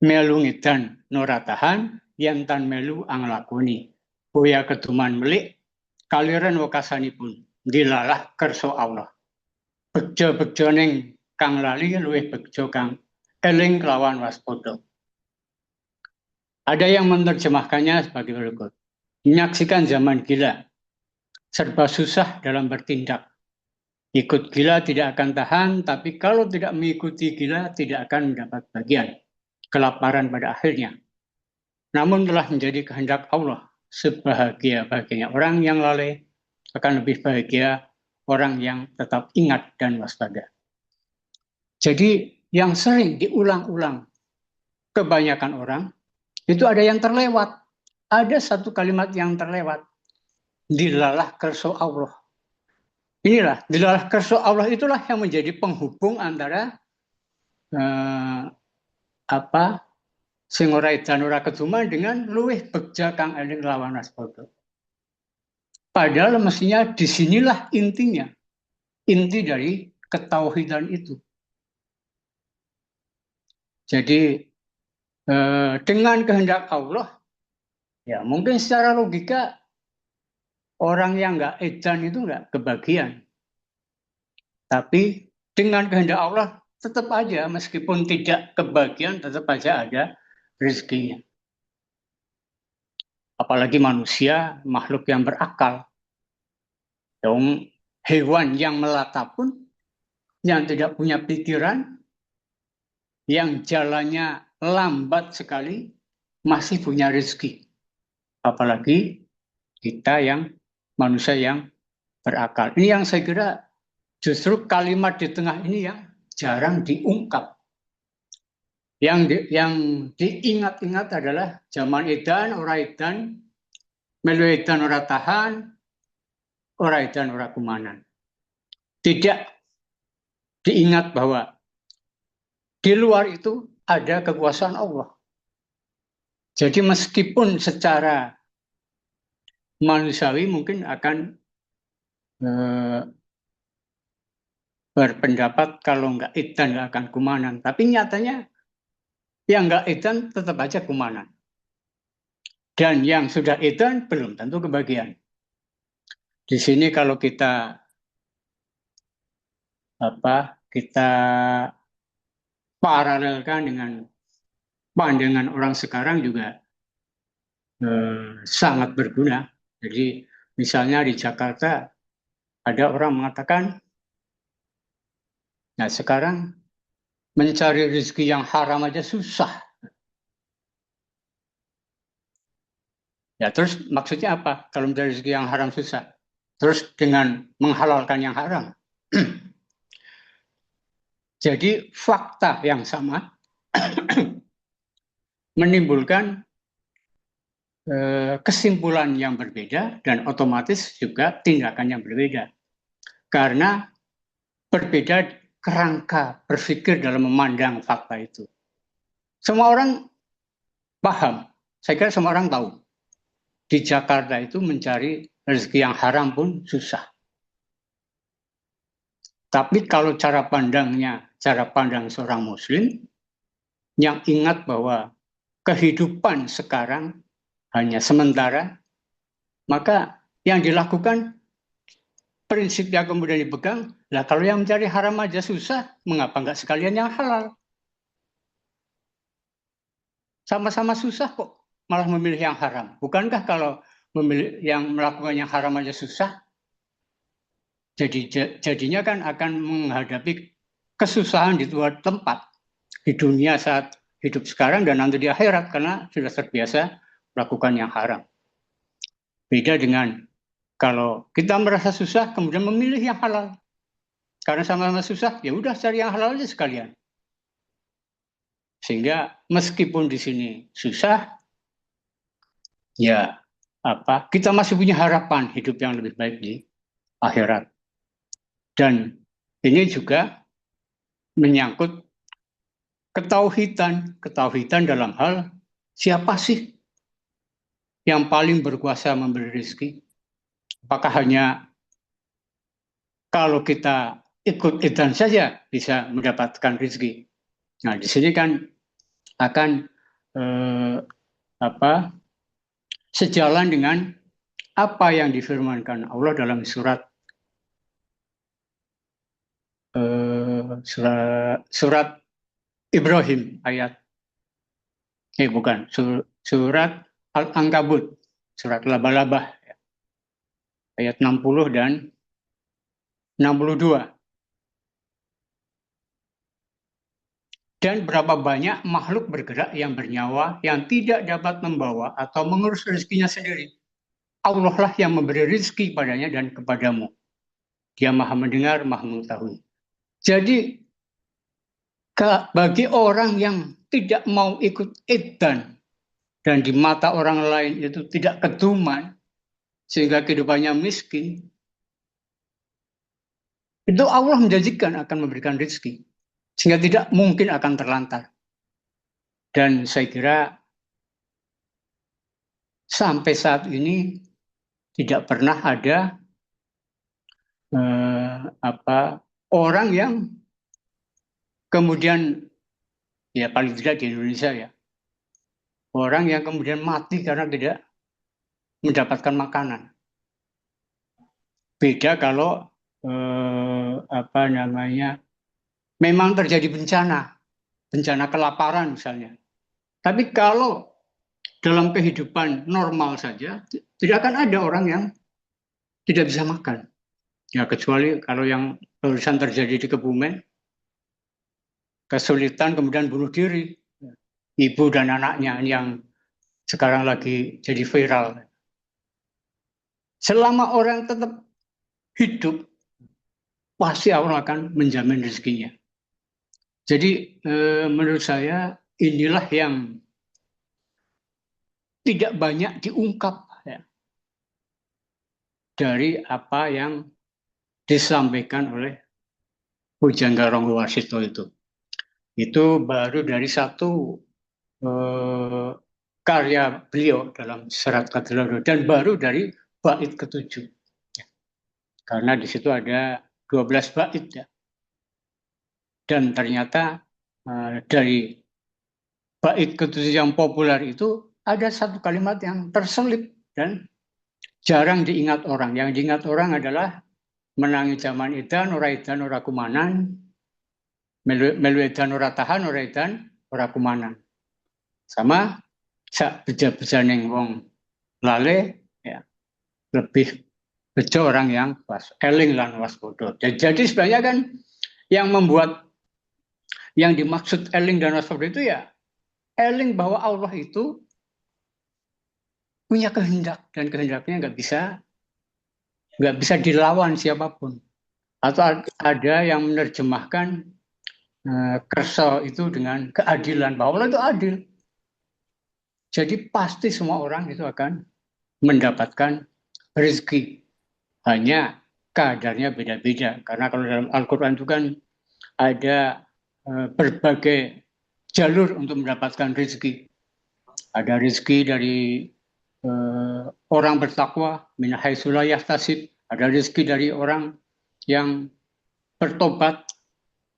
Melu ngedan noratahan, yantan melu anglakoni. Boya keduman melik, kaliran wakasanipun, dilalah kerso Allah. Bejo-bejo ning kang lali, luwih bejo kang eling kelawan waspodo. Ada yang menerjemahkannya sebagai berikut. Menyaksikan zaman gila, serba susah dalam bertindak. Ikut gila tidak akan tahan, tapi kalau tidak mengikuti gila tidak akan mendapat bagian. Kelaparan pada akhirnya. Namun telah menjadi kehendak Allah sebahagia-bahagianya orang yang lalai, akan lebih bahagia orang yang tetap ingat dan waspada. Jadi yang sering diulang-ulang kebanyakan orang, itu ada yang terlewat. Ada satu kalimat yang terlewat. Dilalah kerso Allah. Inilah, dilalah kerso Allah itulah yang menjadi penghubung antara sing ora edan ora keduman dengan luwih begja kang eling lawan waspada. Padahal mestinya disinilah intinya. Inti dari ketauhidan itu. Jadi dengan kehendak Allah, ya mungkin secara logika orang yang nggak edan itu nggak kebagian. Tapi dengan kehendak Allah tetap aja meskipun tidak kebagian tetap aja ada rezekinya. Apalagi manusia, makhluk yang berakal. Dong hewan yang melata pun, yang tidak punya pikiran, yang jalannya lambat sekali, masih punya rezeki. Apalagi kita yang manusia yang berakal. Ini yang saya kira justru kalimat di tengah ini yang jarang diungkap. Yang diingat-ingat adalah zaman edan, ora edan, melu edan ora tahan, ora edan ora kumanan. Tidak diingat bahwa di luar itu ada kekuasaan Allah. Jadi meskipun secara manusiawi mungkin akan berpendapat kalau nggak edan nggak akan kumanan. Tapi nyatanya yang nggak edan tetap aja kumanan. Dan yang sudah edan belum tentu kebagian. Di sini kalau kita paralelkan dengan pandangan orang sekarang juga sangat berguna. Jadi misalnya di Jakarta ada orang mengatakan, nah sekarang mencari rezeki yang haram aja susah. Ya terus maksudnya apa? Kalau mencari rezeki yang haram susah. Terus dengan menghalalkan yang haram. Jadi fakta yang sama menimbulkan kesimpulan yang berbeda dan otomatis juga tindakan yang berbeda. Karena berbeda kerangka berpikir dalam memandang fakta itu. Semua orang paham, saya kira semua orang tahu. Di Jakarta itu mencari rezeki yang haram pun susah. Tapi kalau cara pandang seorang muslim yang ingat bahwa kehidupan sekarang hanya sementara, maka yang dilakukan prinsip yang kemudian dipegang, lah kalau yang mencari haram aja susah, mengapa enggak sekalian yang halal? Sama-sama susah kok, malah memilih yang haram. Bukankah kalau memilih yang melakukan yang haram aja susah, jadinya kan akan menghadapi kesusahan di dua tempat, di dunia saat hidup sekarang dan nanti di akhirat karena sudah terbiasa melakukan yang haram. Beda dengan kalau kita merasa susah kemudian memilih yang halal. Karena sama-sama susah, ya udah cari yang halal aja sekalian. Sehingga meskipun di sini susah, ya kita masih punya harapan hidup yang lebih baik di akhirat. Dan ini juga menyangkut ketauhidan dalam hal siapa sih yang paling berkuasa memberi rezeki? Apakah hanya kalau kita ikut edan saja bisa mendapatkan rezeki? Nah, di sini kan akan sejalan dengan apa yang difirmankan Allah dalam surat Ibrahim surat Al-Ankabut, surat laba-laba ayat 60 dan 62. Dan berapa banyak makhluk bergerak yang bernyawa yang tidak dapat membawa atau mengurus rezekinya sendiri. Allah lah yang memberi rezeki padanya dan kepadamu. Dia maha mendengar, maha mengetahui. Jadi bagi orang yang tidak mau ikut edan dan di mata orang lain itu tidak keduman sehingga kehidupannya miskin, itu Allah menjanjikan akan memberikan rezeki sehingga tidak mungkin akan terlantar. Dan saya kira sampai saat ini tidak pernah ada orang yang kemudian, ya paling tidak di Indonesia ya, orang yang kemudian mati karena tidak mendapatkan makanan. Beda kalau memang terjadi bencana kelaparan misalnya. Tapi kalau dalam kehidupan normal saja, tidak akan ada orang yang tidak bisa makan. Ya kecuali kalau yang barusan terjadi di Kebumen, kesulitan kemudian bunuh diri. Ibu dan anaknya yang sekarang lagi jadi viral. Selama orang tetap hidup, pasti Allah akan menjamin rezekinya. Jadi menurut saya inilah yang tidak banyak diungkap ya, dari apa yang disampaikan oleh Pujangga Ronggowarsito itu. Itu baru dari satu karya beliau dalam Serat Katiladoh dan baru dari bait ke-7. Ya. Karena di situ ada 12 bait ya. Dan ternyata dari bait ke-7 yang populer itu ada satu kalimat yang terselip dan jarang diingat orang. Yang diingat orang adalah menangi zaman edan, ora kumanan, melu edan ora tahan, ora edan ora kumanan. Sama sak beja-bejaning wong lale ya, lebih bejo orang yang eling lan waspada. Jadi sebenarnya kan yang membuat yang dimaksud eling dan waspada itu ya eling bahwa Allah itu punya kehendak dan kehendaknya nggak bisa dilawan siapapun. Atau ada yang menerjemahkan kersa itu dengan keadilan, bahwa Allah itu adil. Jadi pasti semua orang itu akan mendapatkan rezeki. Hanya kadarnya beda-beda. Karena kalau dalam Al-Quran itu kan ada berbagai jalur untuk mendapatkan rezeki. Ada rezeki dari orang bertakwa, min haitsu la yahtasib, ada rezeki dari orang yang bertobat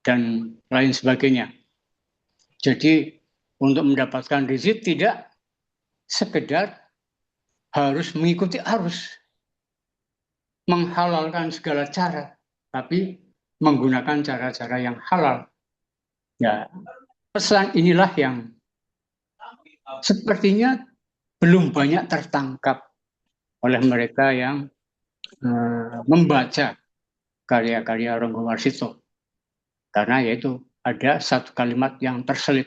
dan lain sebagainya. Jadi untuk mendapatkan rezeki tidak sekedar harus mengikuti arus, menghalalkan segala cara, tapi menggunakan cara-cara yang halal. Ya, pesan inilah yang sepertinya belum banyak tertangkap oleh mereka yang membaca karya-karya Ronggowarsito. Karena yaitu ada satu kalimat yang terselip.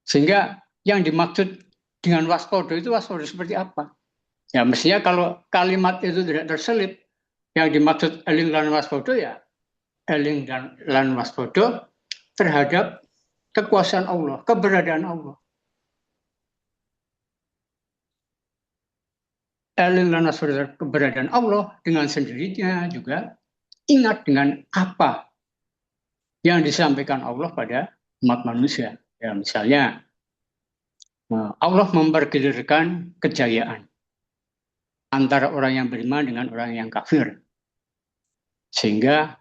Sehingga yang dimaksud dengan waspada itu waspada seperti apa? Ya mestinya kalau kalimat itu tidak terselip, yang dimaksud eling lan waspada ya eling dan lan waspada terhadap kekuasaan Allah, keberadaan Allah. Eling lan waspada keberadaan Allah dengan sendirinya juga ingat dengan apa yang disampaikan Allah pada umat manusia. Ya, misalnya Allah mempergilirkan kejayaan antara orang yang beriman dengan orang yang kafir. Sehingga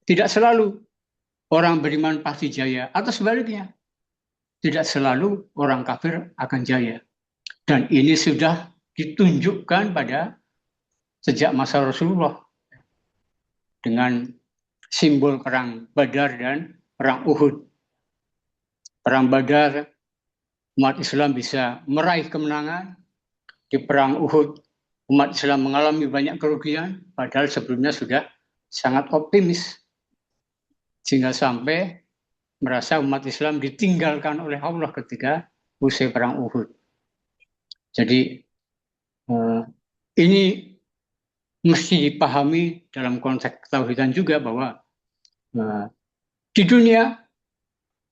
tidak selalu orang beriman pasti jaya atau sebaliknya. Tidak selalu orang kafir akan jaya. Dan ini sudah ditunjukkan pada sejak masa Rasulullah dengan simbol perang Badar dan perang Uhud. Perang Badar, umat Islam bisa meraih kemenangan. Di perang Uhud, umat Islam mengalami banyak kerugian, padahal sebelumnya sudah sangat optimis. Sehingga sampai merasa umat Islam ditinggalkan oleh Allah ketika usai perang Uhud. Jadi ini mesti dipahami dalam konteks ketauhidan juga bahwa di dunia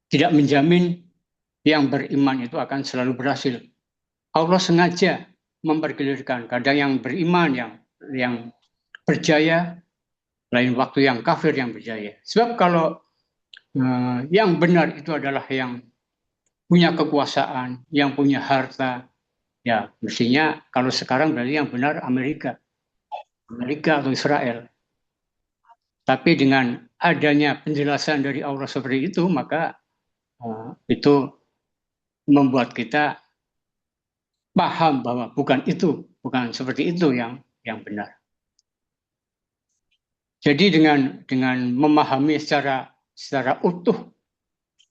tidak menjamin yang beriman itu akan selalu berhasil. Allah sengaja mempergilirkan kadang yang beriman yang berjaya, lain waktu yang kafir yang berjaya. Sebab kalau yang benar itu adalah yang punya kekuasaan, yang punya harta, ya mestinya kalau sekarang berarti yang benar Amerika atau Israel. Tapi dengan adanya penjelasan dari Allah seperti itu, maka itu membuat kita paham bahwa bukan seperti itu yang benar. Jadi dengan memahami secara utuh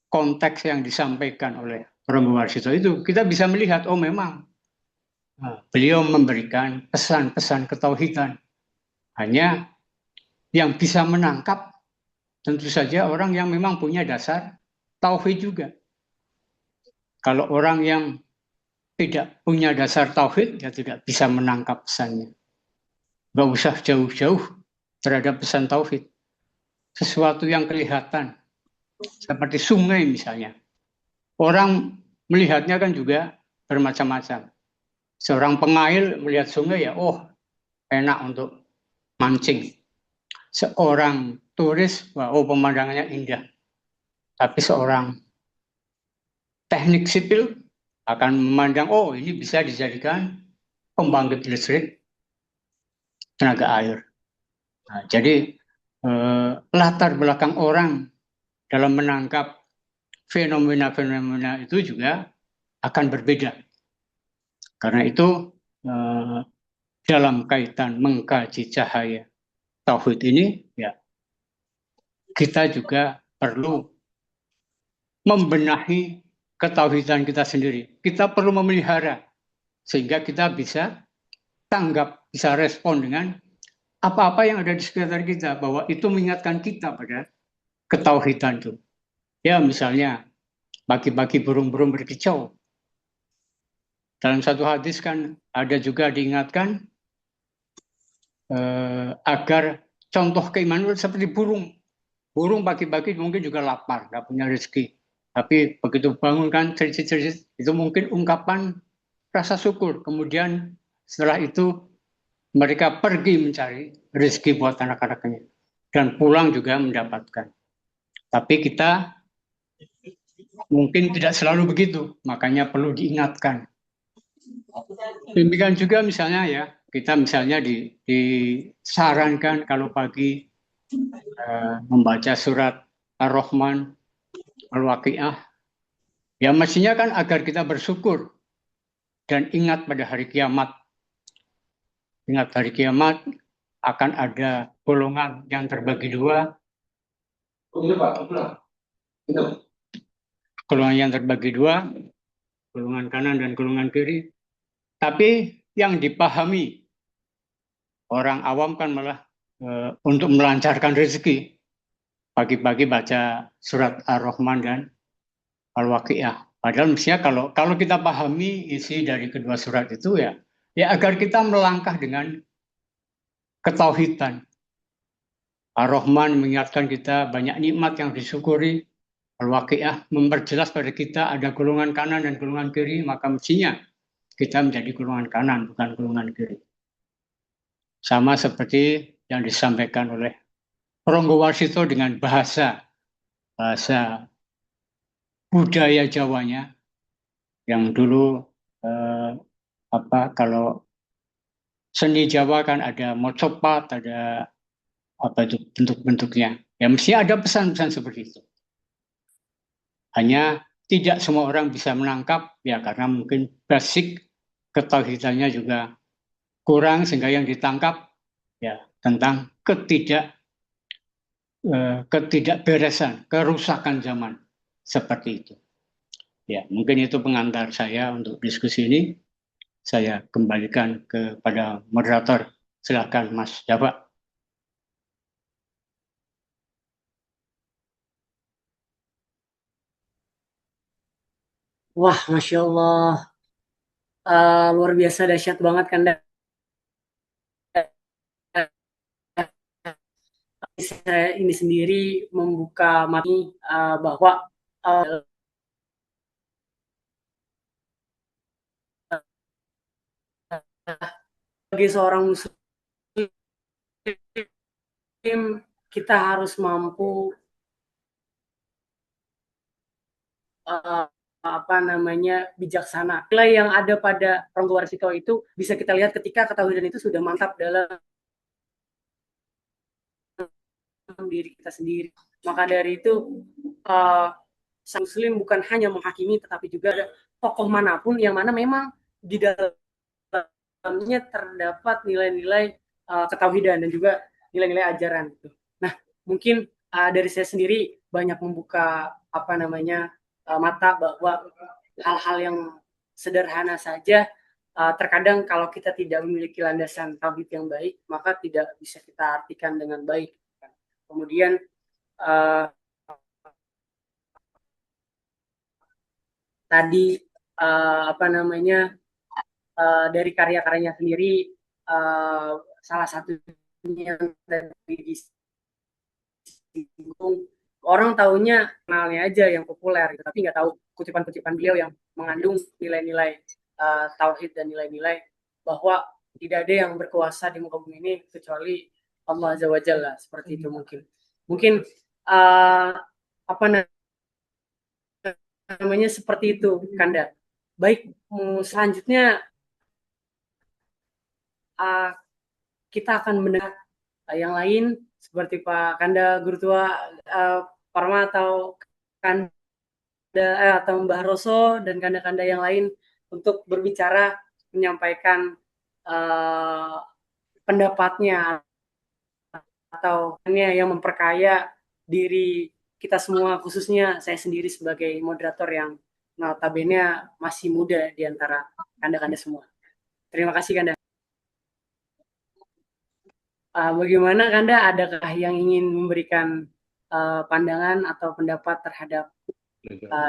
konteks yang disampaikan oleh Romo Warsito itu, kita bisa melihat, oh memang beliau memberikan pesan-pesan ketauhidan. Hanya yang bisa menangkap tentu saja orang yang memang punya dasar tauhid juga. Kalau orang yang tidak punya dasar tauhid, ya tidak bisa menangkap pesannya. Gak usah jauh-jauh terhadap pesan tauhid. Sesuatu yang kelihatan, seperti sungai misalnya. Orang melihatnya kan juga bermacam-macam. Seorang pengail melihat sungai ya, oh enak untuk mancing. Seorang turis, wah, oh pemandangannya indah. Tapi seorang teknik sipil akan memandang, oh ini bisa dijadikan pembangkit listrik tenaga air. Nah, jadi latar belakang orang dalam menangkap fenomena-fenomena itu juga akan berbeda. Karena itu dalam kaitan mengkaji cahaya tauhid ini, ya kita juga perlu membenahi ketauhidan kita sendiri. Kita perlu memelihara sehingga kita bisa tanggap, bisa respon dengan apa-apa yang ada di sekitar kita, bahwa itu mengingatkan kita pada ketauhidan itu. Ya misalnya bagi-bagi burung-burung berkicau. Dalam satu hadis kan ada juga diingatkan agar contoh keimanan seperti burung. Burung pagi-pagi mungkin juga lapar, nggak punya rezeki. Tapi begitu bangun kan cerit-cerit, itu mungkin ungkapan rasa syukur. Kemudian setelah itu mereka pergi mencari rezeki buat anak-anaknya. Dan pulang juga mendapatkan. Tapi kita mungkin tidak selalu begitu, makanya perlu diingatkan. Demikian juga misalnya ya, kita misalnya disarankan kalau pagi membaca surat Ar-Rahman, Al-Waqi'ah, ya mestinya kan agar kita bersyukur dan ingat pada hari kiamat. Ingat hari kiamat akan ada golongan yang terbagi dua. Golongan yang terbagi dua, golongan kanan dan golongan kiri. Tapi yang dipahami orang awam kan malah untuk melancarkan rezeki. Pagi-pagi baca surat Ar-Rahman dan Al-Waqi'ah. Padahal mestinya kalau kita pahami isi dari kedua surat itu ya agar kita melangkah dengan ketauhidan. Ar-Rahman mengingatkan kita banyak nikmat yang disyukuri. Al-Waqi'ah memperjelas pada kita ada golongan kanan dan golongan kiri, maka mestinya kita menjadi golongan kanan, bukan golongan kiri. Sama seperti yang disampaikan oleh Ronggo Warsito dengan bahasa budaya Jawanya yang dulu kalau seni Jawa kan ada mocopat, ada apa itu bentuk-bentuknya. Ya mesti ada pesan-pesan seperti itu. Hanya tidak semua orang bisa menangkap ya karena mungkin basic ketauhidannya juga kurang sehingga yang ditangkap ya tentang ketidakberesan, kerusakan zaman seperti itu. Ya, mungkin itu pengantar saya untuk diskusi ini. Saya kembalikan kepada moderator. Silakan Mas Java. Wah, Masya Allah. Luar biasa dahsyat banget kan. saya ini sendiri membuka mati bahwa sebagai seorang muslim kita harus mampu bijaksana. Nilai yang ada pada Ronggo Warsito itu bisa kita lihat ketika ketahuan itu sudah mantap dalam diri kita sendiri. Maka dari itu sang muslim bukan hanya menghakimi, tetapi juga ada tokoh manapun yang mana memang di dalamnya terdapat nilai-nilai ketauhidan dan juga nilai-nilai ajaran. Nah, mungkin dari saya sendiri banyak membuka mata bahwa hal-hal yang sederhana saja terkadang kalau kita tidak memiliki landasan tauhid yang baik, maka tidak bisa kita artikan dengan baik. Kemudian tadi dari karya-karyanya sendiri, salah satunya dari disinggung, orang tahunya kenalnya aja yang populer, gitu, tapi nggak tahu kutipan-kutipan beliau yang mengandung nilai-nilai tauhid dan nilai-nilai bahwa tidak ada yang berkuasa di muka bumi ini kecuali Allah Azza wa Jalla, seperti itu mungkin seperti itu, Kanda. Baik, selanjutnya kita akan mendengar yang lain seperti Pak Kanda Guru Tua Parma atau Kanda atau Mbah Roso dan Kanda-Kanda yang lain untuk berbicara, menyampaikan pendapatnya atau yang memperkaya diri kita semua, khususnya saya sendiri sebagai moderator yang notabene masih muda di antara Kanda-Kanda semua. Terima kasih, Kanda. Bagaimana, Kanda? Adakah yang ingin memberikan pandangan atau pendapat terhadap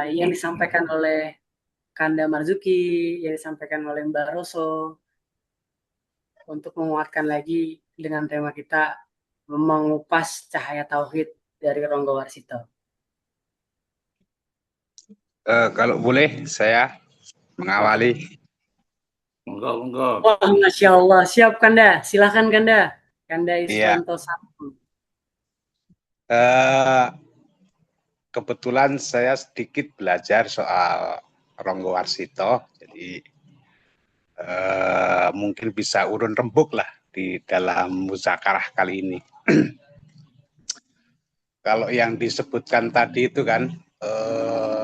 yang disampaikan oleh Kanda Marzuki, yang disampaikan oleh Mbak Roso, untuk menguatkan lagi dengan tema kita mengupas cahaya tauhid dari Ronggo Warsito? Kalau boleh saya mengawali. Monggo. Oh, Masya Allah. Siap, Kanda. Silakan, Kanda. Kanda Iswanto Satu. Kebetulan saya sedikit belajar soal Ronggo Warsito, jadi mungkin bisa urun rembuk lah di dalam muzakarah kali ini. Kalau yang disebutkan tadi itu kan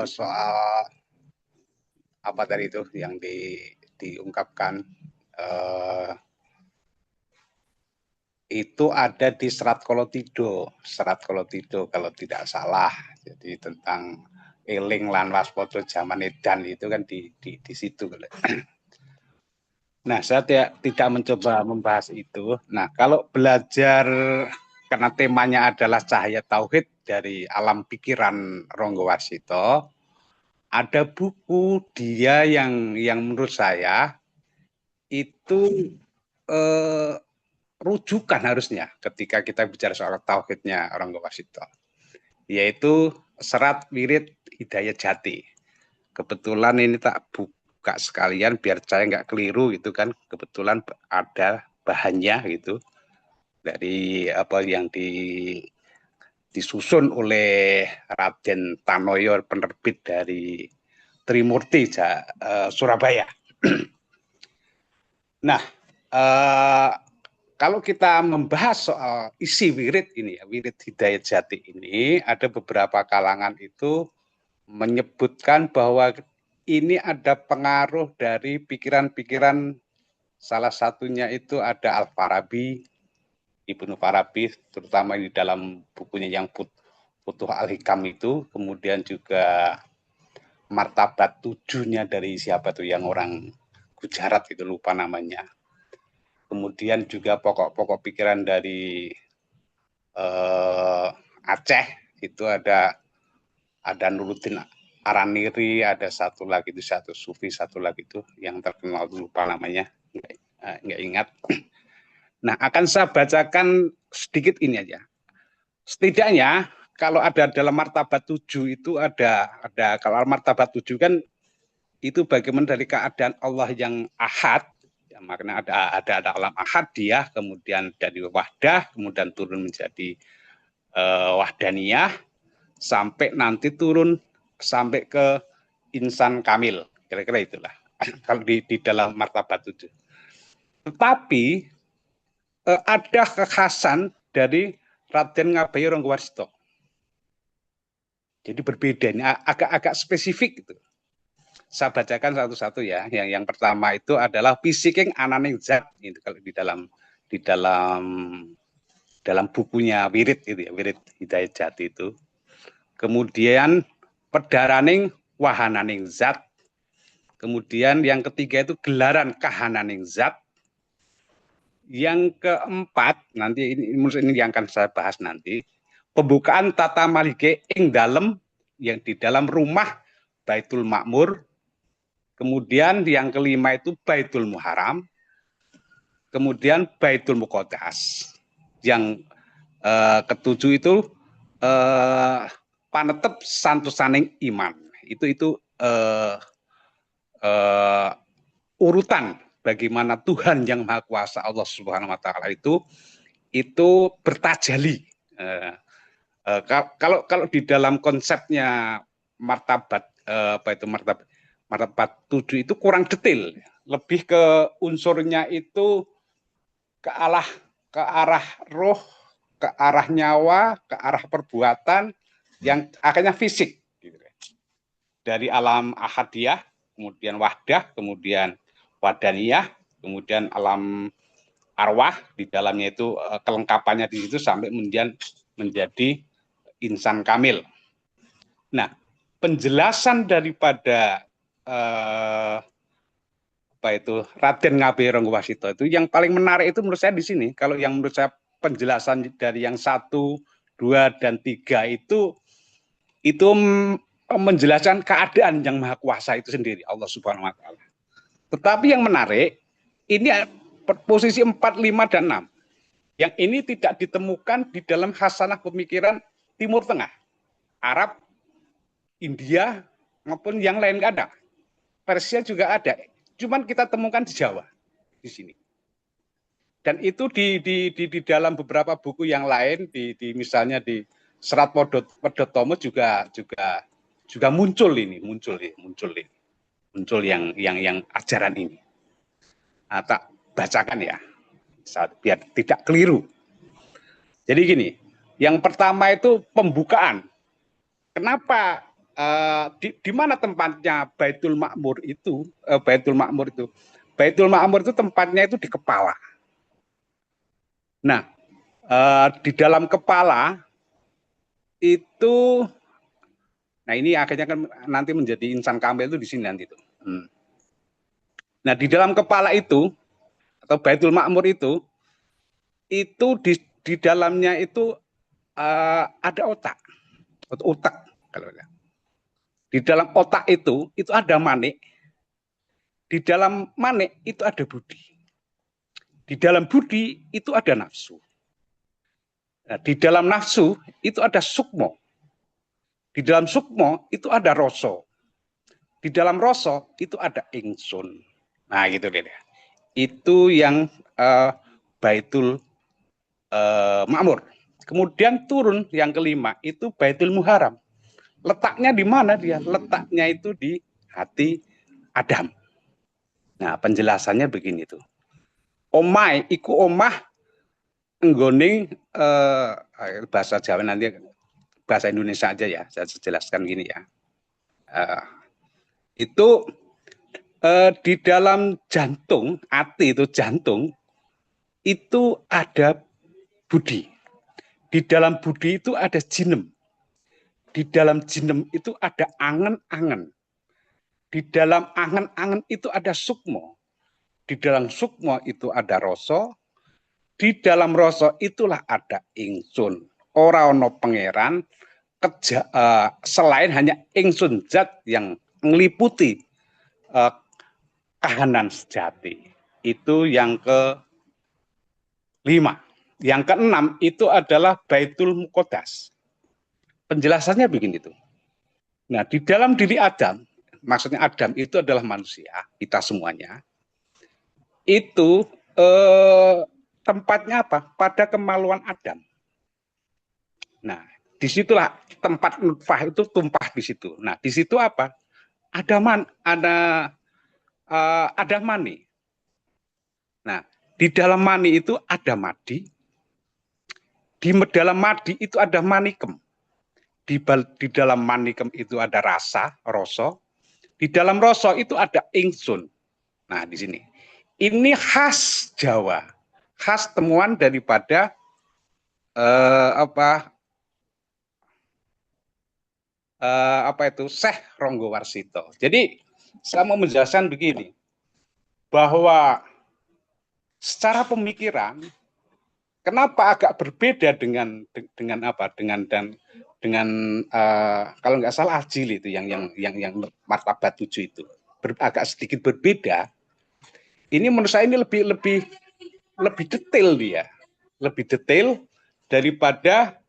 soal apa tadi itu yang diungkapkan itu ada di Serat Kolotido kalau tidak salah. Jadi tentang eling lan waspada zaman edan itu kan di situ. Nah, saya tidak mencoba membahas itu. Nah, kalau belajar karena temanya adalah cahaya tauhid dari alam pikiran Ronggo Warsito, ada buku dia yang menurut saya itu rujukan harusnya ketika kita bicara soal tauhidnya Ronggo Warsito, yaitu Serat Wirid Hidayat Jati. Kebetulan ini tak buka sekalian biar saya nggak keliru gitu kan, kebetulan ada bahannya gitu dari apa yang disusun oleh Raden Tanoyo, penerbit dari Trimurti Surabaya. Nah, kalau kita membahas soal isi wirid ini, wirid Hidayat Jati ini, ada beberapa kalangan itu menyebutkan bahwa ini ada pengaruh dari pikiran-pikiran, salah satunya itu ada Al-Farabi, Ibnu Farabi, terutama di dalam bukunya yang Futuh Al-Hikam itu, kemudian juga Martabat Tujuhnya dari siapa tuh yang orang Gujarat itu, lupa namanya. Kemudian juga pokok-pokok pikiran dari Aceh itu ada Nuruddin Araniri, ada satu lagi itu, satu sufi, satu lagi itu yang terkenal, lupa namanya, nggak ingat. Nah, akan saya bacakan sedikit ini aja. setidaknya kalau ada dalam martabat 7 itu ada kalau martabat 7 kan itu bagaimana dari keadaan Allah yang ahad, ya, makanya ada alam ahad dia, kemudian dari wahdah, kemudian turun menjadi wahdaniyah, sampai nanti turun sampai ke insan kamil, kira-kira itulah kalau di dalam martabat 7. Tetapi ada kekhasan dari Raden Ngabayu Ranggawarsita. Jadi berbeda, ini agak spesifik gitu. Saya bacakan satu-satu ya. Yang pertama itu adalah pisiking ananing zat, itu kalau di dalam bukunya Wirid itu ya, Wirid Hidayat Jati itu. Kemudian pedaraning wahananing zat. Kemudian yang ketiga itu gelaran kahananing zat. Yang keempat, nanti ini yang akan saya bahas nanti, pembukaan tata malige ing dalem, yang di dalam rumah Baitul Makmur. Kemudian yang kelima itu Baitul Muharram. Kemudian Baitul Muqaddas. Yang ketujuh itu panetep santosaning iman. Itu urutan bagaimana Tuhan yang Maha Kuasa Allah Subhanahu wa taala itu bertajali. Kalau di dalam konsepnya martabat martabat 7 itu kurang detail, lebih ke unsurnya itu ke arah roh, ke arah nyawa, ke arah perbuatan yang akhirnya fisik gitu. Dari alam ahadiyah, kemudian wahdah, kemudian wadaniyah, kemudian alam arwah, di dalamnya itu kelengkapannya di situ sampai kemudian menjadi insan kamil. Nah, penjelasan daripada Raden Ngabayu Ranggawarsita itu yang paling menarik itu menurut saya di sini. Kalau yang menurut saya penjelasan dari yang 1, 2, dan 3 itu menjelaskan keadaan yang Maha Kuasa itu sendiri, Allah Subhanahu wa taala. Tetapi yang menarik ini posisi 4, 5, dan 6. Yang ini tidak ditemukan di dalam khasanah pemikiran Timur Tengah, Arab, India, maupun yang lain nggak ada. Persia juga ada, cuman kita temukan di Jawa di sini. Dan itu di dalam beberapa buku yang lain, misalnya di Serat Podotomo juga muncul yang ajaran ini. Nah, tak bacakan ya, biar tidak keliru. Jadi gini, yang pertama itu pembukaan. Kenapa? Di mana tempatnya Baitul Makmur itu? Baitul Makmur itu tempatnya itu di kepala. Nah, di dalam kepala itu, nah ini akhirnya kan nanti menjadi insan kamil itu di sini nanti itu. Nah, di dalam kepala itu atau Baitul Makmur itu di dalamnya itu ada otak kalau ada. Di dalam otak itu ada manik. Di dalam manik itu ada budi. Di dalam budi itu ada nafsu. Nah, di dalam nafsu itu ada sukmo. Di dalam sukmo itu ada rasa. Di dalam rasa itu ada ingsun. Nah, gitu deh. Itu yang Baitul Makmur. Kemudian turun yang kelima itu Baitul Muharram. Letaknya di mana dia? Letaknya itu di hati Adam. Nah, penjelasannya begini tuh. Omai iku omah enggoning bahasa Jawa, nanti bahasa Indonesia aja ya, saya jelaskan gini ya. Itu di dalam jantung, hati itu jantung, itu ada budi. Di dalam budi itu ada jinem. Di dalam jinem itu ada angen-angen. Di dalam angen-angen itu ada sukmo. Di dalam sukmo itu ada rasa. Di dalam rasa itulah ada ingsun. Ora ono pangeran selain hanya ingsun zat yang meliputi kahanan sejati. Itu yang ke-5. Yang keenam itu adalah Baitul Muqaddas. Penjelasannya begini tuh. Nah, di dalam diri Adam, maksudnya Adam itu adalah manusia, kita semuanya. Itu tempatnya apa? Pada kemaluan Adam. Nah, disitulah tempat nutfah itu tumpah di situ. Nah, di situ apa? Ada mani. Nah, di dalam mani itu ada madi. Di dalam madi itu ada manikem. Di dalam manikem itu ada rasa, roso. Di dalam roso itu ada ingsun. Nah, di sini. Ini khas Jawa. Khas temuan daripada Syekh Ronggo Warsito. Jadi saya mau menjelaskan begini, bahwa secara pemikiran kenapa agak berbeda dengan kalau nggak salah Ajil itu yang martabat 7 itu agak sedikit berbeda. Ini menurut saya ini lebih detail dia, lebih detail daripada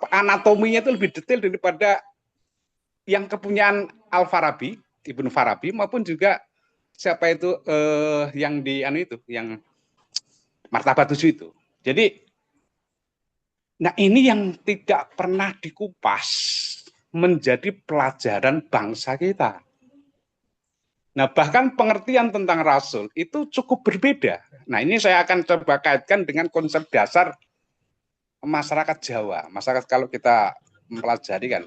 anatominya itu lebih detail daripada yang kepunyaan Al-Farabi, Ibnu Farabi, maupun juga siapa itu yang yang martabat 7 itu. Jadi, nah ini yang tidak pernah dikupas menjadi pelajaran bangsa kita. Nah, bahkan pengertian tentang Rasul itu cukup berbeda. Nah, ini saya akan coba kaitkan dengan konsep dasar masyarakat Jawa. Masyarakat kalau kita mempelajari kan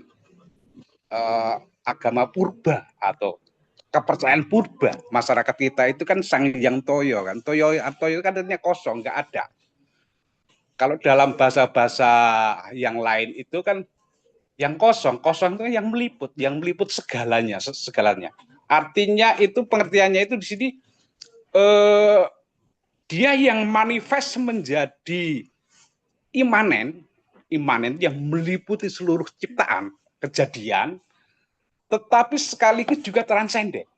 agama purba atau kepercayaan purba, masyarakat kita itu kan Sang Hyang Toyo kan. Toyo kan artinya kosong, nggak ada. Kalau dalam bahasa-bahasa yang lain itu kan yang kosong itu yang meliput segalanya. Artinya itu pengertiannya itu di sini dia yang manifest menjadi imanen yang meliputi seluruh ciptaan, kejadian, tetapi sekaligus juga transenden.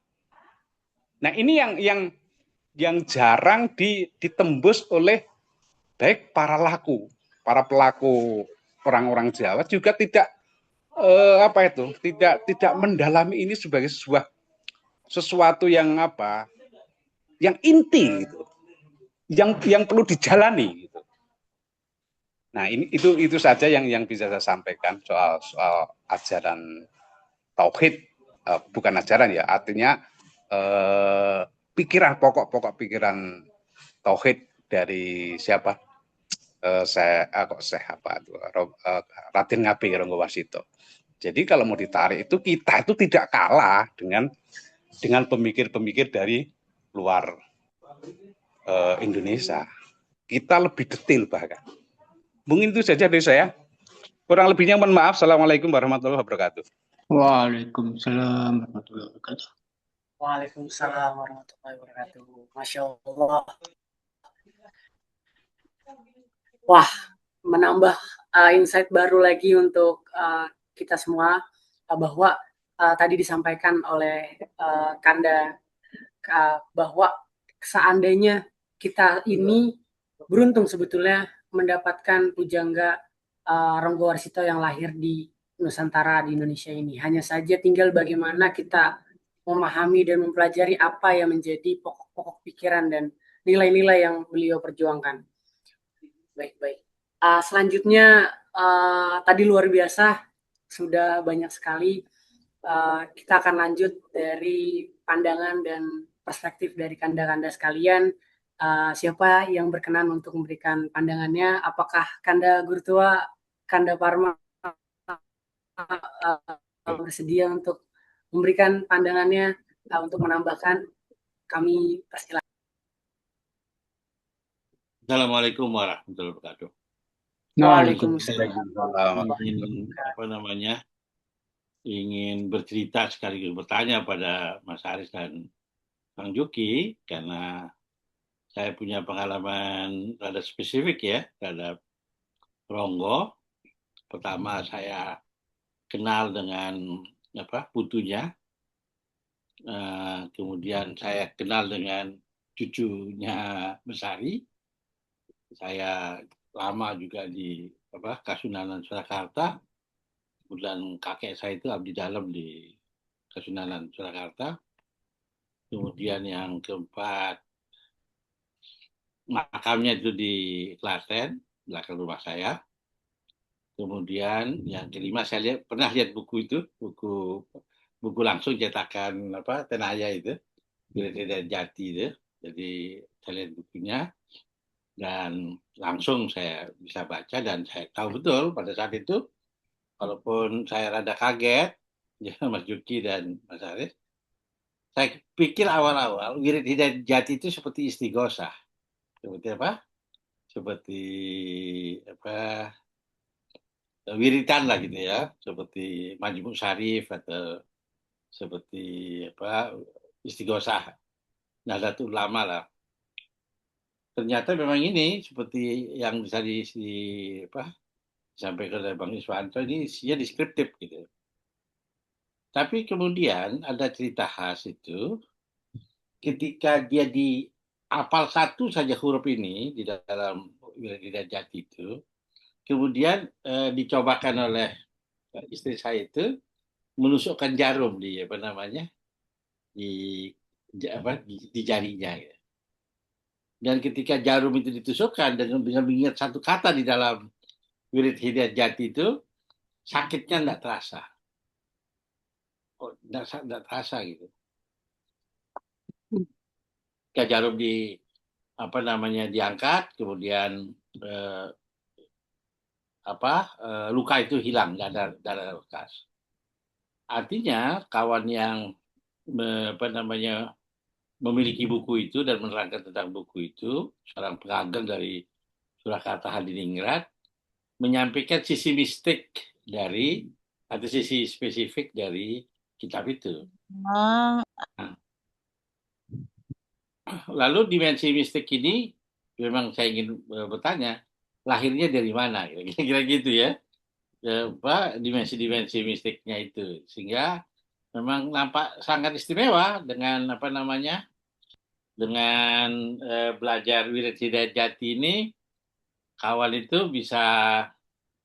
Nah, ini yang jarang ditembus oleh baik para pelaku orang-orang Jawa juga tidak tidak mendalami ini sebagai sesuatu yang yang inti gitu, yang perlu dijalani gitu. Nah, itu saja yang bisa saya sampaikan soal ajaran tauhid, bukan ajaran ya, artinya pokok pikiran tauhid dari siapa? Raden Ngabei Ronggo Warsito. Jadi kalau mau ditarik itu kita itu tidak kalah dengan pemikir-pemikir dari luar Indonesia. Kita lebih detail bahkan. Mungkin itu saja dari saya. Kurang lebihnya mohon maaf. Assalamualaikum warahmatullahi wabarakatuh. Waalaikumsalam warahmatullahi wabarakatuh. Waalaikumsalam warahmatullahi wabarakatuh. Masya Allah. Wah, menambah insight baru lagi untuk kita semua bahwa tadi disampaikan oleh Kanda bahwa seandainya kita ini beruntung sebetulnya mendapatkan pujangga Ronggo Warsito yang lahir di Nusantara, di Indonesia ini. Hanya saja tinggal bagaimana kita memahami dan mempelajari apa yang menjadi pokok-pokok pikiran dan nilai-nilai yang beliau perjuangkan. Baik. Selanjutnya tadi luar biasa, sudah banyak sekali. Kita akan lanjut dari pandangan dan perspektif dari kanda-kanda sekalian. Siapa yang berkenan untuk memberikan pandangannya? Apakah Kanda Gurtua, Kanda Parma bersedia untuk memberikan pandangannya untuk menambahkan? Kami persilakan. Assalamualaikum warahmatullahi wabarakatuh. Waalaikumsalam. Ingin bercerita sekaligus bertanya pada Mas Haris dan Bang Juki, karena saya punya pengalaman rada spesifik ya terhadap Ronggo. Pertama saya kenal dengan putunya, kemudian saya kenal dengan cucunya Besari, saya lama juga di Kasunanan Surakarta. Kemudian kakek saya itu abdi dalam di Kasunanan Surakarta. Kemudian yang keempat, makamnya itu di Klaten, belakang rumah saya. Kemudian yang kelima, saya pernah lihat buku itu, buku langsung cetakan Tenaya itu, Wirid Jati itu. Jadi saya lihat bukunya dan langsung saya bisa baca dan saya tahu betul pada saat itu, walaupun saya rada kaget, ya Mas Juki dan Mas Aris, saya pikir awal-awal Wirid Hidayat Jati itu seperti istighosah. Seperti apa? Seperti wiritan lah gitu ya, seperti Majmu' Syarif atau seperti istighosah Nahdlatul Ulama lah. Ternyata memang ini seperti yang bisa disampaikan oleh Bang Iswanto, ini isinya deskriptif gitu. Tapi kemudian ada cerita khas itu, ketika dia dihafal satu saja huruf ini di dalam Wirid Hidayat Jati itu, kemudian dicobakan oleh istri saya itu menusukkan jarum di di jarinya. Dan ketika jarum itu ditusukkan dengan mengingat satu kata di dalam Wirid Hidayat Jati itu, sakitnya tidak terasa. Tidak terasa gitu. Ketika jarum diangkat, kemudian luka itu hilang, tidak ada bekas. Artinya kawan yang memiliki buku itu dan menerangkan tentang buku itu, seorang pengageng dari Surakarta Hadiningrat, menyampaikan sisi mistik atau sisi spesifik dari kitab itu. Nah, lalu dimensi mistik ini memang saya ingin bertanya, lahirnya dari mana? Kira-kira gitu ya. Dimensi-dimensi mistiknya itu, sehingga memang nampak sangat istimewa dengan dengan belajar Wirid Hidayat Jati ini, kawan itu bisa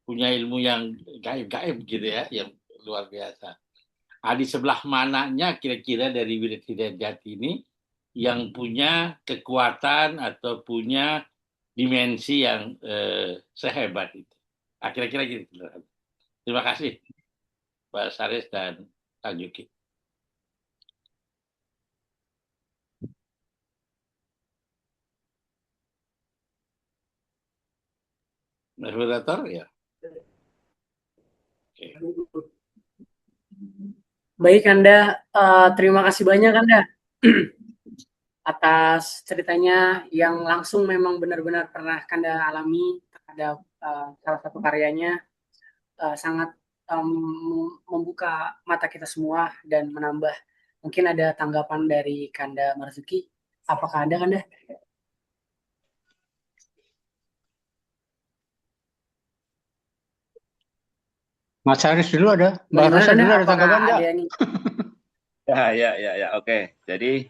punya ilmu yang gaib-gaib gitu ya, yang luar biasa. Di sebelah mananya kira-kira dari Wirid Hidayat Jati ini yang punya kekuatan atau punya dimensi yang sehebat itu. Kira-kira gitu. Terima kasih Pak Saris dan Kang Juki. Moderator ya. Okay. Baik Kanda, terima kasih banyak Kanda atas ceritanya yang langsung memang benar-benar pernah Kanda alami terhadap salah satu karyanya, sangat membuka mata kita semua dan menambah. Mungkin ada tanggapan dari Kanda Marzuki. Apakah ada Kanda? Mas Haris dulu ada, Mbak Rosa dulu ada tanggapan nggak? Ya, oke. Jadi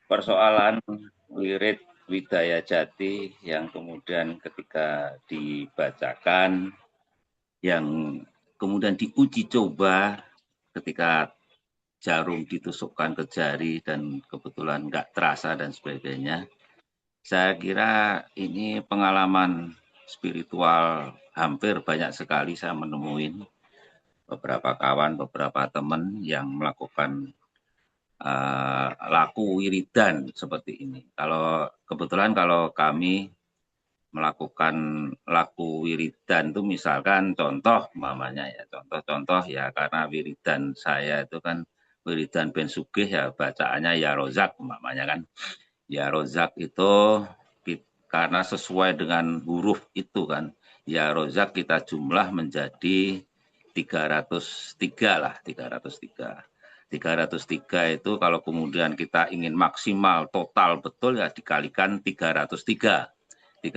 persoalan Wirid Hidayat Jati yang kemudian ketika dibacakan, yang kemudian diuji coba ketika jarum ditusukkan ke jari dan kebetulan nggak terasa dan sebagainya. Saya kira ini pengalaman spiritual hampir banyak sekali saya menemuin beberapa kawan, beberapa teman yang melakukan laku wiridan seperti ini. Kebetulan kalau kami melakukan laku wiridan itu misalkan contoh karena wiridan saya itu kan wiridan Ben Sugih ya, bacaannya ya Rozak kan. Ya Rozak itu karena sesuai dengan huruf itu kan, ya Rozak kita jumlah menjadi 303 lah, 303 itu kalau kemudian kita ingin maksimal total betul ya dikalikan 303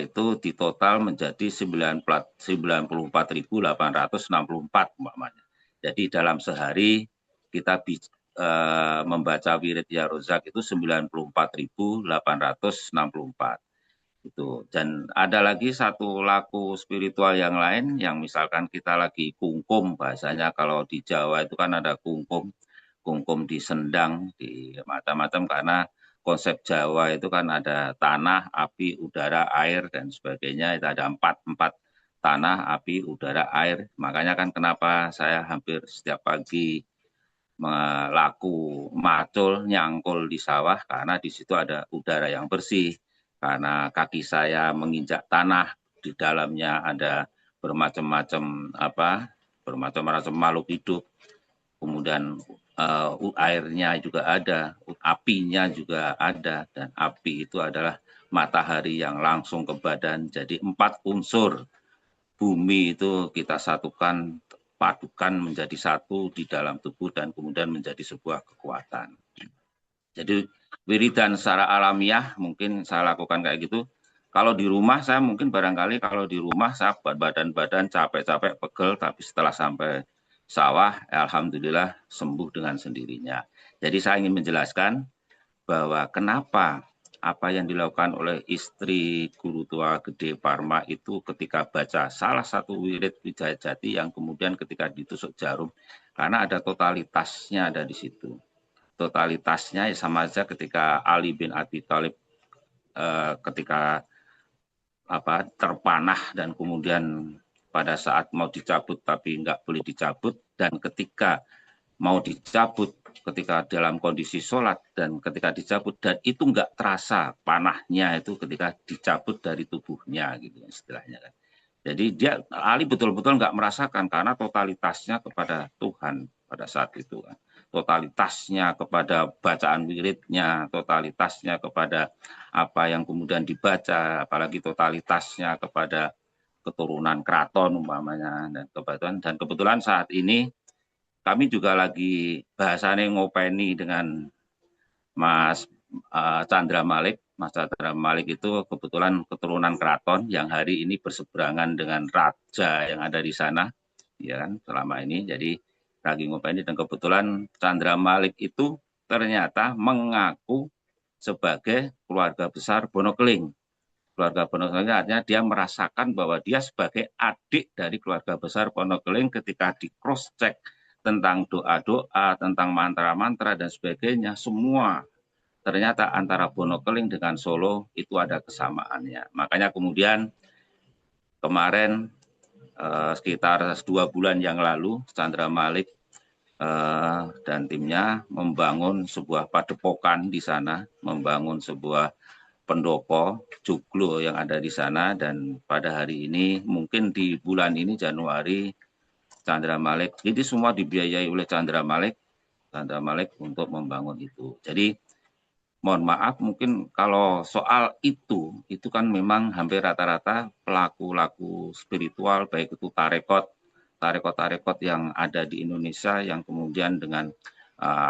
itu di total menjadi 94.864 umpamanya. Jadi dalam sehari kita membaca wirid ya Rozak itu 94.864. Itu. Dan ada lagi satu laku spiritual yang lain, yang misalkan kita lagi kungkum, bahasanya kalau di Jawa itu kan ada kungkum, kungkum di sendang, di macam-macam, karena konsep Jawa itu kan ada tanah, api, udara, air, dan sebagainya. Itu ada empat tanah, api, udara, air. Makanya kan kenapa saya hampir setiap pagi melaku macul, nyangkul di sawah, karena di situ ada udara yang bersih. Karena kaki saya menginjak tanah, di dalamnya ada bermacam-macam makhluk hidup. Kemudian airnya juga ada, apinya juga ada, dan api itu adalah matahari yang langsung ke badan. Jadi 4 unsur bumi itu kita satukan, padukan menjadi satu di dalam tubuh, dan kemudian menjadi sebuah kekuatan. Jadi wiridan secara alamiah mungkin saya lakukan kayak gitu. Kalau di rumah saya mungkin barangkali kalau di rumah saya badan-badan capek-capek pegel, tapi setelah sampai sawah alhamdulillah sembuh dengan sendirinya. Jadi saya ingin menjelaskan bahwa kenapa apa yang dilakukan oleh istri Guru Tua Gede Parma itu ketika baca salah satu wirid Wijaya Jati yang kemudian ketika ditusuk jarum, karena ada totalitasnya ada di situ. Totalitasnya ya sama aja ketika Ali bin Abi Thalib ketika terpanah dan kemudian pada saat mau dicabut tapi nggak boleh dicabut, dan ketika mau dicabut ketika dalam kondisi sholat dan ketika dicabut, dan itu nggak terasa panahnya itu ketika dicabut dari tubuhnya gitu istilahnya kan. Jadi Ali betul-betul nggak merasakan karena totalitasnya kepada Tuhan pada saat itu kan. Totalitasnya kepada bacaan wiridnya, totalitasnya kepada apa yang kemudian dibaca, apalagi totalitasnya kepada keturunan keraton umpamanya dan kebetulan saat ini kami juga lagi bahasanya ngopeni dengan Mas Chandra Malik. Mas Chandra Malik itu kebetulan keturunan keraton yang hari ini berseberangan dengan raja yang ada di sana, ya kan, selama ini. Jadi lagi ngopeni, dan kebetulan Chandra Malik itu ternyata mengaku sebagai keluarga besar Bonokeling. Keluarga Bonokeling artinya dia merasakan bahwa dia sebagai adik dari keluarga besar Bonokeling ketika di cross check tentang doa-doa, tentang mantra-mantra dan sebagainya, semua ternyata antara Bonokeling dengan Solo itu ada kesamaannya. Makanya kemudian kemarin sekitar 2 bulan yang lalu Chandra Malik dan timnya membangun sebuah padepokan di sana, membangun sebuah pendopo joglo yang ada di sana, dan pada hari ini mungkin di bulan ini Januari Chandra Malik, ini semua dibiayai oleh Chandra Malik untuk membangun itu. Jadi mohon maaf mungkin kalau soal itu kan memang hampir rata-rata pelaku spiritual, baik itu tarekot yang ada di Indonesia yang kemudian dengan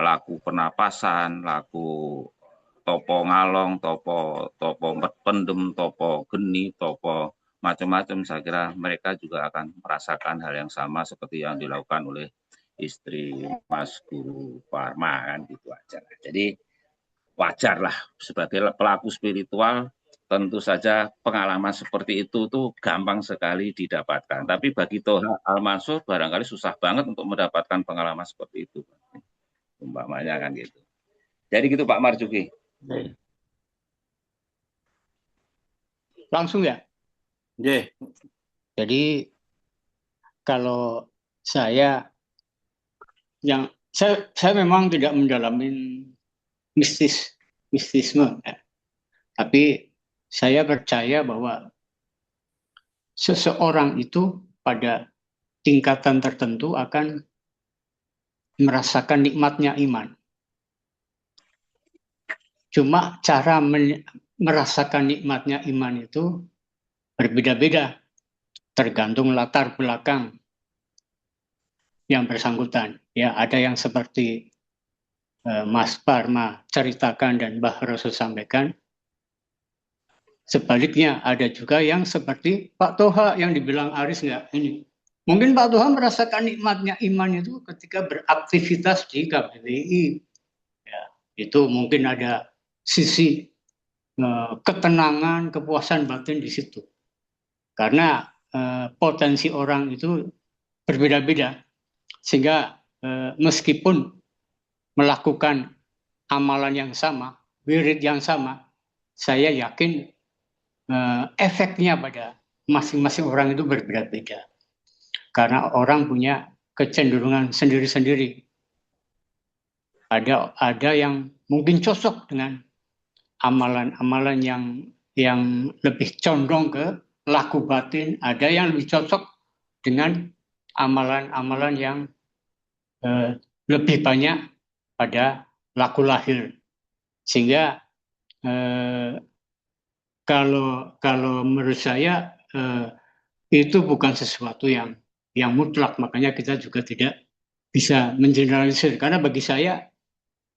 laku pernapasan, laku topo ngalong, topo pendem, topo geni, topo macam-macam, saya kira mereka juga akan merasakan hal yang sama seperti yang dilakukan oleh istri Mas Guru Parma kan, gitu aja. Jadi wajarlah sebagai pelaku spiritual, tentu saja pengalaman seperti itu tuh gampang sekali didapatkan. Tapi bagi Toha Al-Mansur barangkali susah banget untuk mendapatkan pengalaman seperti itu. Umpamanya kan gitu. Jadi gitu Pak Marzuki. Langsung ya? Yeah. Jadi kalau saya memang tidak mendalami mistisme, ya. Tapi saya percaya bahwa seseorang itu pada tingkatan tertentu akan merasakan nikmatnya iman. Cuma cara merasakan nikmatnya iman itu berbeda-beda, tergantung latar belakang yang bersangkutan. Ya, ada yang seperti Mas Parma ceritakan dan Mbah Roso sampaikan. Sebaliknya ada juga yang seperti Pak Toha yang dibilang Aris nggak ini. Mungkin Pak Toha merasakan nikmatnya iman itu ketika beraktivitas di KBBI. Ya, itu mungkin ada sisi ketenangan, kepuasan batin di situ. Karena potensi orang itu berbeda-beda, sehingga meskipun melakukan amalan yang sama, wirid yang sama, saya yakin efeknya pada masing-masing orang itu berbeda-beda. Karena orang punya kecenderungan sendiri-sendiri. Ada yang mungkin cocok dengan amalan-amalan yang lebih condong ke laku batin, ada yang lebih cocok dengan amalan-amalan yang lebih banyak pada laku lahir. Sehingga kalau menurut saya itu bukan sesuatu yang mutlak, makanya kita juga tidak bisa mengeneralisir. Karena bagi saya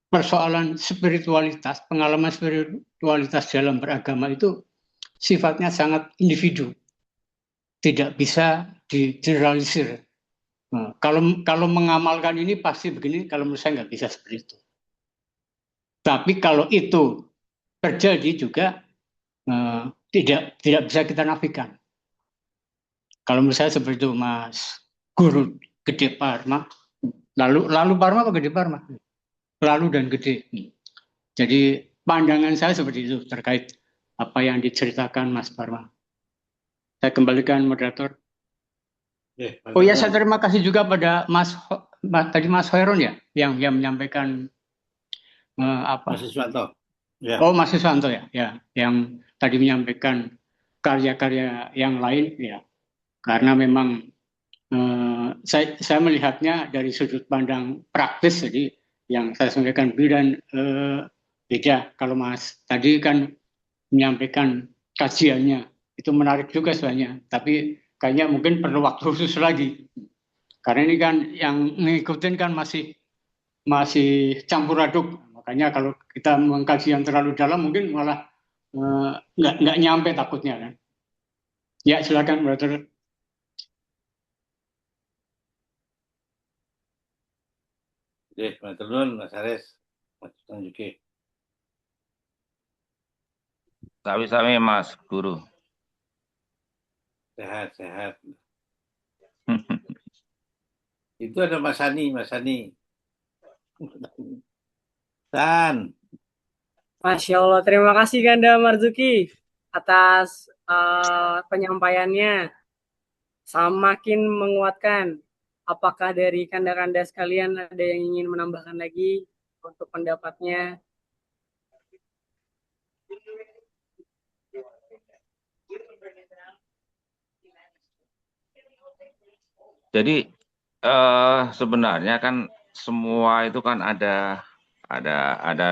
persoalan spiritualitas, pengalaman spiritualitas dalam beragama itu sifatnya sangat individu, tidak bisa digeneralisir. Nah, kalau mengamalkan ini pasti begini, kalau menurut saya nggak bisa seperti itu. Tapi kalau itu terjadi juga tidak bisa kita nafikan. Kalau menurut saya seperti itu, Mas Guru Gede Parma. Lalu Parma apa Gede Parma? Lalu dan Gede. Jadi pandangan saya seperti itu terkait apa yang diceritakan Mas Parma. Saya kembalikan moderator. Oh ya, saya terima kasih juga pada Mas Hoiron ya yang menyampaikan apa? Mas Iswanto. Ya. Oh, Mas Iswanto ya, yang tadi menyampaikan karya-karya yang lain ya. Karena memang saya melihatnya dari sudut pandang praktis, jadi yang saya sampaikan beda. Kalau Mas tadi kan menyampaikan kajiannya, itu menarik juga sebenarnya, tapi kayaknya mungkin perlu waktu khusus lagi. Karena ini kan yang ngikutin kan masih campur aduk. Makanya kalau kita mengkaji yang terlalu dalam mungkin malah nggak nyampe takutnya kan. Ya silakan brother. Mas Terun, Mas Ares, Mas Tanjuki. Sami-sami Mas Guru. Sehat. Itu ada Mas Hani. San. Masya Allah, terima kasih Kanda Marzuki atas penyampaiannya. Semakin menguatkan. Apakah dari Kanda-Kanda sekalian ada yang ingin menambahkan lagi untuk pendapatnya? Jadi sebenarnya kan semua itu kan ada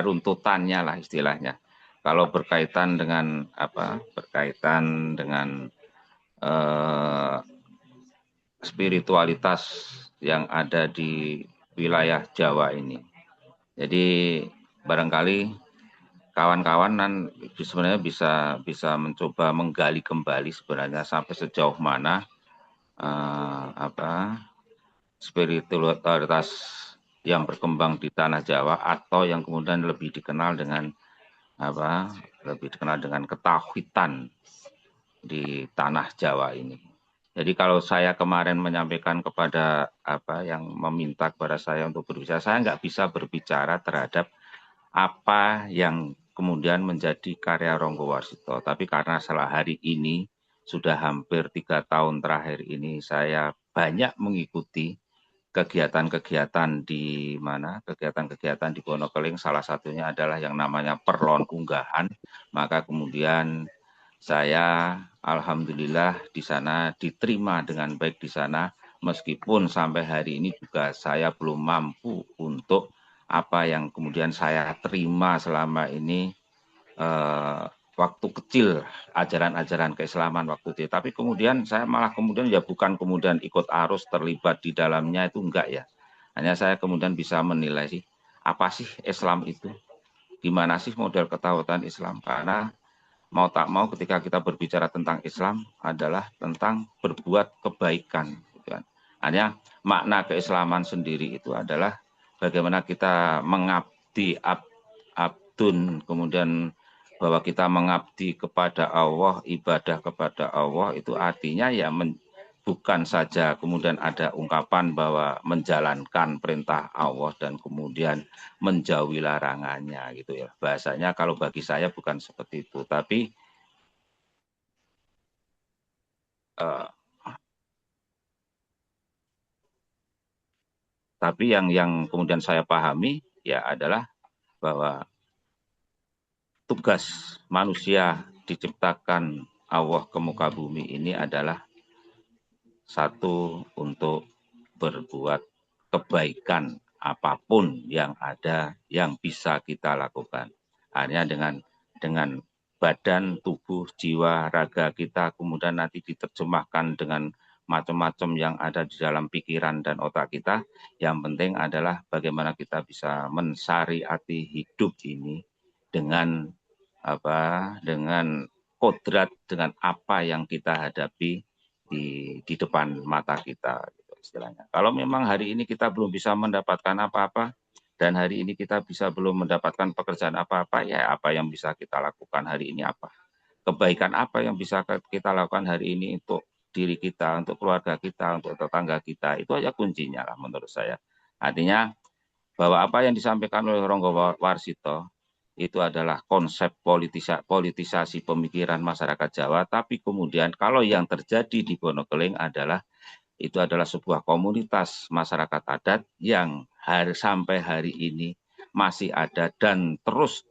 runtutannya lah istilahnya. Kalau berkaitan dengan spiritualitas yang ada di wilayah Jawa ini. Jadi barangkali kawan-kawan sebenarnya bisa mencoba menggali kembali sebenarnya sampai sejauh mana spiritualitas yang berkembang di tanah Jawa atau yang kemudian lebih dikenal dengan ketauhidan di tanah Jawa ini. Jadi kalau saya kemarin menyampaikan kepada yang meminta kepada saya untuk berbicara, saya nggak bisa berbicara terhadap apa yang kemudian menjadi karya Ronggo Warsito. Tapi karena setelah hari ini sudah hampir 3 tahun terakhir ini saya banyak mengikuti kegiatan-kegiatan di Wonokeling, salah satunya adalah yang namanya Perlon Unggahan. Maka kemudian saya alhamdulillah di sana diterima dengan baik di sana, meskipun sampai hari ini juga saya belum mampu untuk apa yang kemudian saya terima selama ini waktu kecil, ajaran-ajaran keislaman waktu itu. Tapi kemudian saya malah bukan kemudian ikut arus terlibat di dalamnya, itu enggak ya. Hanya saya kemudian bisa menilai sih, apa sih Islam itu? Gimana sih model ketauhidan Islam? Karena mau tak mau ketika kita berbicara tentang Islam adalah tentang berbuat kebaikan. Hanya makna keislaman sendiri itu adalah bagaimana kita mengabdi abdun, kemudian bahwa kita mengabdi kepada Allah, ibadah kepada Allah itu artinya ya bukan saja kemudian ada ungkapan bahwa menjalankan perintah Allah dan kemudian menjauhi larangannya gitu ya. Bahasanya kalau bagi saya bukan seperti itu, tapi yang kemudian saya pahami ya adalah bahwa tugas manusia diciptakan Allah ke muka bumi ini adalah satu, untuk berbuat kebaikan apapun yang ada yang bisa kita lakukan. Artinya dengan badan, tubuh, jiwa, raga kita kemudian nanti diterjemahkan dengan macam-macam yang ada di dalam pikiran dan otak kita. Yang penting adalah bagaimana kita bisa mensyariati hidup ini dengan kodrat, dengan apa yang kita hadapi di depan mata kita, gitu istilahnya. Kalau memang hari ini kita belum bisa mendapatkan apa-apa dan hari ini kita belum mendapatkan pekerjaan apa-apa, ya apa yang bisa kita lakukan hari ini apa? Kebaikan apa yang bisa kita lakukan hari ini untuk diri kita, untuk keluarga kita, untuk tetangga kita, itu aja kuncinya lah menurut saya. Artinya bahwa apa yang disampaikan oleh Ronggo Warsito itu adalah konsep politisasi pemikiran masyarakat Jawa, tapi kemudian kalau yang terjadi di Bonokeling itu adalah sebuah komunitas masyarakat adat yang sampai hari ini masih ada dan terus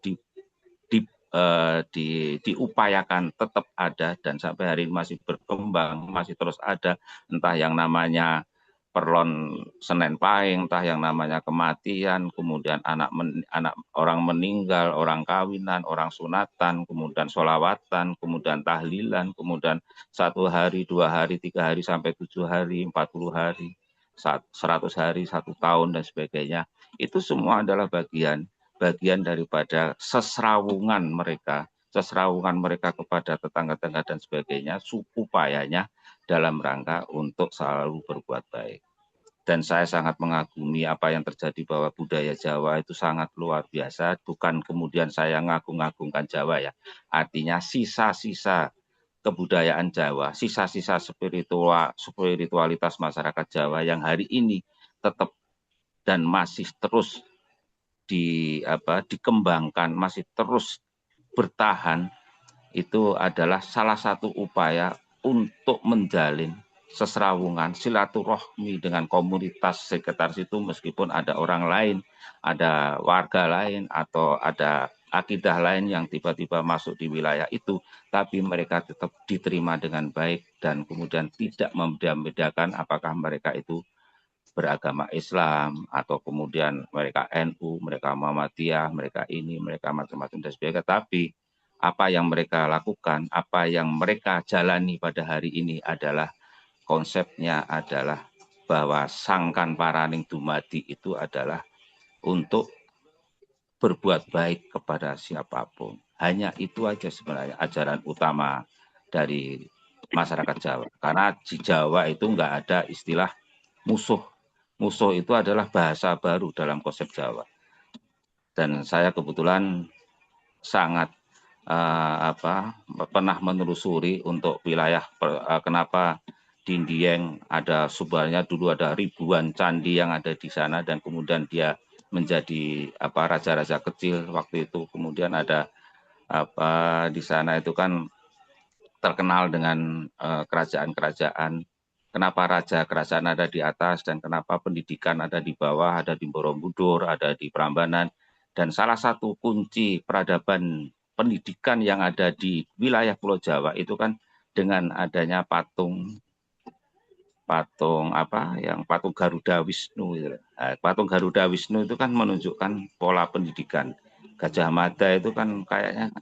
diupayakan tetap ada dan sampai hari ini masih berkembang, masih terus ada, entah yang namanya Perlon Senen Pahing, entah yang namanya kematian, kemudian anak orang meninggal, orang kawinan, orang sunatan, kemudian sholawatan, kemudian tahlilan, kemudian 1 hari, 2 hari, 3 hari, sampai 7 hari, 40 hari, 100 hari, 1 tahun, dan sebagainya. Itu semua adalah bagian daripada sesrawungan mereka kepada tetangga-tetangga dan sebagainya, upayanya dalam rangka untuk selalu berbuat baik. Dan saya sangat mengagumi apa yang terjadi, bahwa budaya Jawa itu sangat luar biasa. Bukan kemudian saya ngagung-ngagungkan Jawa ya. Artinya sisa-sisa kebudayaan Jawa, sisa-sisa spiritualitas masyarakat Jawa yang hari ini tetap dan masih terus dikembangkan, masih terus bertahan, itu adalah salah satu upaya untuk menjalin sesrawungan, silaturahmi dengan komunitas sekitar situ, meskipun ada orang lain, ada warga lain, atau ada akidah lain yang tiba-tiba masuk di wilayah itu, tapi mereka tetap diterima dengan baik dan kemudian tidak membedakan apakah mereka itu beragama Islam atau kemudian mereka NU, mereka Muhammadiyah, mereka ini, mereka macam-macam dan sebagainya. Tapi apa yang mereka lakukan, apa yang mereka jalani pada hari ini adalah konsepnya adalah bahwa sangkan paraning dumadi itu adalah untuk berbuat baik kepada siapapun. Hanya itu aja sebenarnya ajaran utama dari masyarakat Jawa. Karena di Jawa itu nggak ada istilah musuh. Musuh itu adalah bahasa baru dalam konsep Jawa. Dan saya kebetulan sangat pernah menelusuri untuk wilayah kenapa di Dieng ada sebenarnya dulu ada ribuan candi yang ada di sana, dan kemudian dia menjadi raja-raja kecil waktu itu. Kemudian ada di sana itu kan terkenal dengan kerajaan-kerajaan. Kenapa raja kerajaan ada di atas dan kenapa pendidikan ada di bawah, ada di Borobudur, ada di Prambanan. Dan salah satu kunci peradaban pendidikan yang ada di wilayah Pulau Jawa itu kan dengan adanya patung Garuda Wisnu. Nah, patung Garuda Wisnu itu kan menunjukkan pola pendidikan. Gajah Mada itu kan kayaknya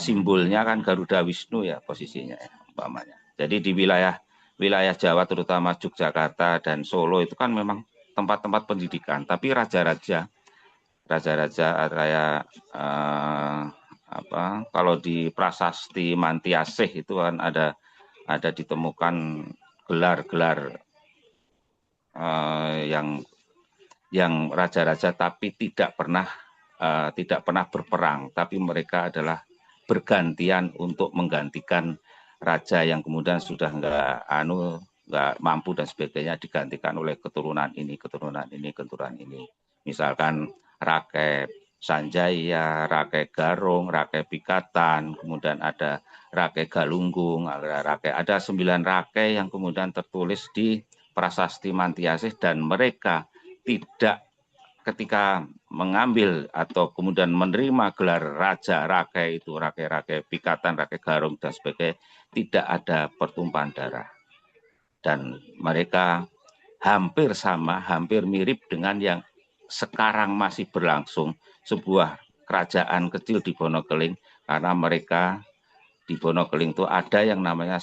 simbolnya kan Garuda Wisnu ya posisinya ya, umpamanya. Jadi di wilayah Jawa terutama Yogyakarta dan Solo itu kan memang tempat-tempat pendidikan, tapi raja-raja kayak kalau di Prasasti Mantiasih itu kan ada ditemukan gelar-gelar yang raja-raja tapi tidak pernah tidak pernah berperang, tapi mereka adalah bergantian untuk menggantikan raja yang kemudian sudah nggak mampu dan sebagainya, digantikan oleh keturunan ini, keturunan ini, keturunan ini. Misalkan Rakai Sanjaya, Rakai Garung, Rakai Pikatan, kemudian ada Rakai Galunggung, ada 9 rakai yang kemudian tertulis di Prasasti Mantiasih, dan mereka tidak ketika mengambil atau kemudian menerima gelar raja rakai itu, rakai-rakai Pikatan, Rakai Garung dan sebagainya, tidak ada pertumpahan darah. Dan mereka hampir sama, hampir mirip dengan yang sekarang masih berlangsung, sebuah kerajaan kecil di Bonokeling, karena mereka di Bonokeling itu ada yang namanya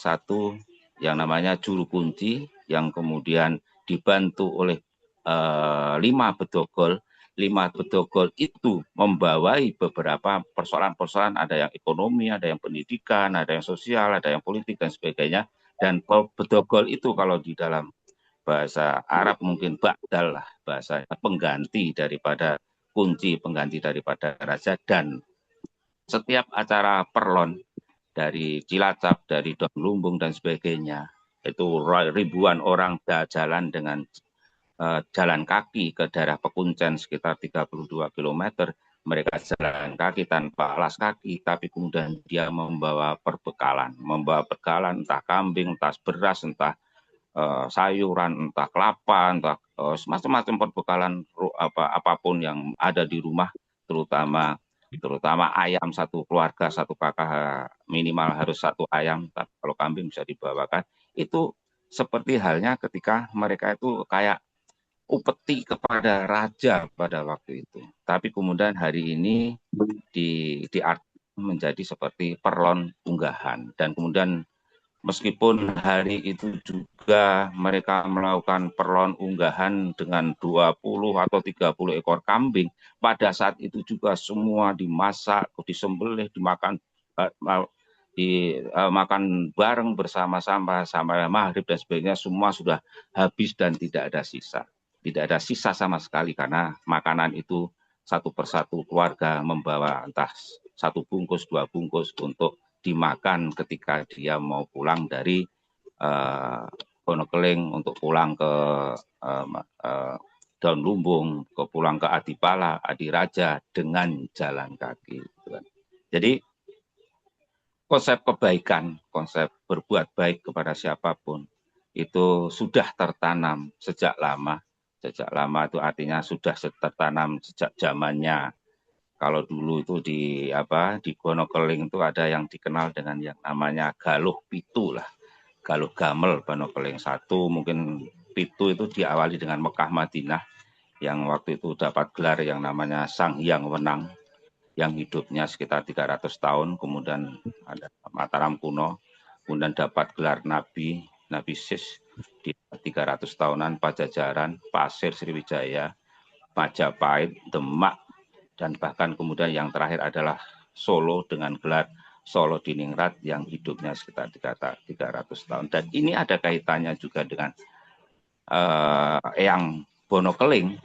yang namanya juru kunci, yang kemudian dibantu oleh 5 bedogol. 5 bedogol itu membawai beberapa persoalan-persoalan, ada yang ekonomi, ada yang pendidikan, ada yang sosial, ada yang politik dan sebagainya. Dan bedogol itu kalau di dalam bahasa Arab mungkin ba'dal lah, bahasa pengganti daripada kunci, pengganti daripada raja. Dan setiap acara perlon dari Cilacap, dari Daun Lumbung dan sebagainya, itu ribuan orang jalan dengan jalan kaki ke daerah Pekuncen sekitar 32 km. Mereka jalan kaki tanpa alas kaki, tapi kemudian dia membawa perbekalan, entah kambing, entah beras, entah sayuran, entah kelapa, entah macam-macam perbekalan apapun yang ada di rumah, terutama ayam satu keluarga, satu kakak minimal harus 1 ayam, tapi kalau kambing bisa dibawakan. Itu seperti halnya ketika mereka itu kayak upeti kepada raja pada waktu itu. Tapi kemudian hari ini menjadi seperti perlon unggahan. Dan kemudian meskipun hari itu juga mereka melakukan perlon unggahan dengan 20 atau 30 ekor kambing, pada saat itu juga semua dimasak, disembelih, dimakan makan bareng bersama-sama sampai maghrib dan sebagainya, semua sudah habis dan tidak ada sisa. Tidak ada sisa sama sekali, karena makanan itu satu persatu keluarga membawa entah 1 bungkus, 2 bungkus untuk dimakan ketika dia mau pulang dari Bonokeling, untuk pulang ke Daun Lumbung, pulang ke Adipala, Adiraja dengan jalan kaki. Jadi konsep kebaikan, konsep berbuat baik kepada siapapun itu sudah tertanam sejak lama. Sejak lama itu artinya sudah tertanam sejak zamannya. Kalau dulu itu di Bonokeling itu ada yang dikenal dengan yang namanya Galuh Pitu lah. Galuh Gamel Bonokeling 1, mungkin Pitu itu diawali dengan Mekah Madinah, yang waktu itu dapat gelar yang namanya Sang Hyang Wenang, yang hidupnya sekitar 300 tahun. Kemudian ada Mataram kuno, kemudian dapat gelar Nabi Sis di 300 tahunan, Pajajaran, Pasir Sriwijaya, Majapahit, Demak, dan bahkan kemudian yang terakhir adalah Solo dengan gelar Solo Diningrat yang hidupnya sekitar 300 tahun. Dan ini ada kaitannya juga dengan Eyang Bonokeling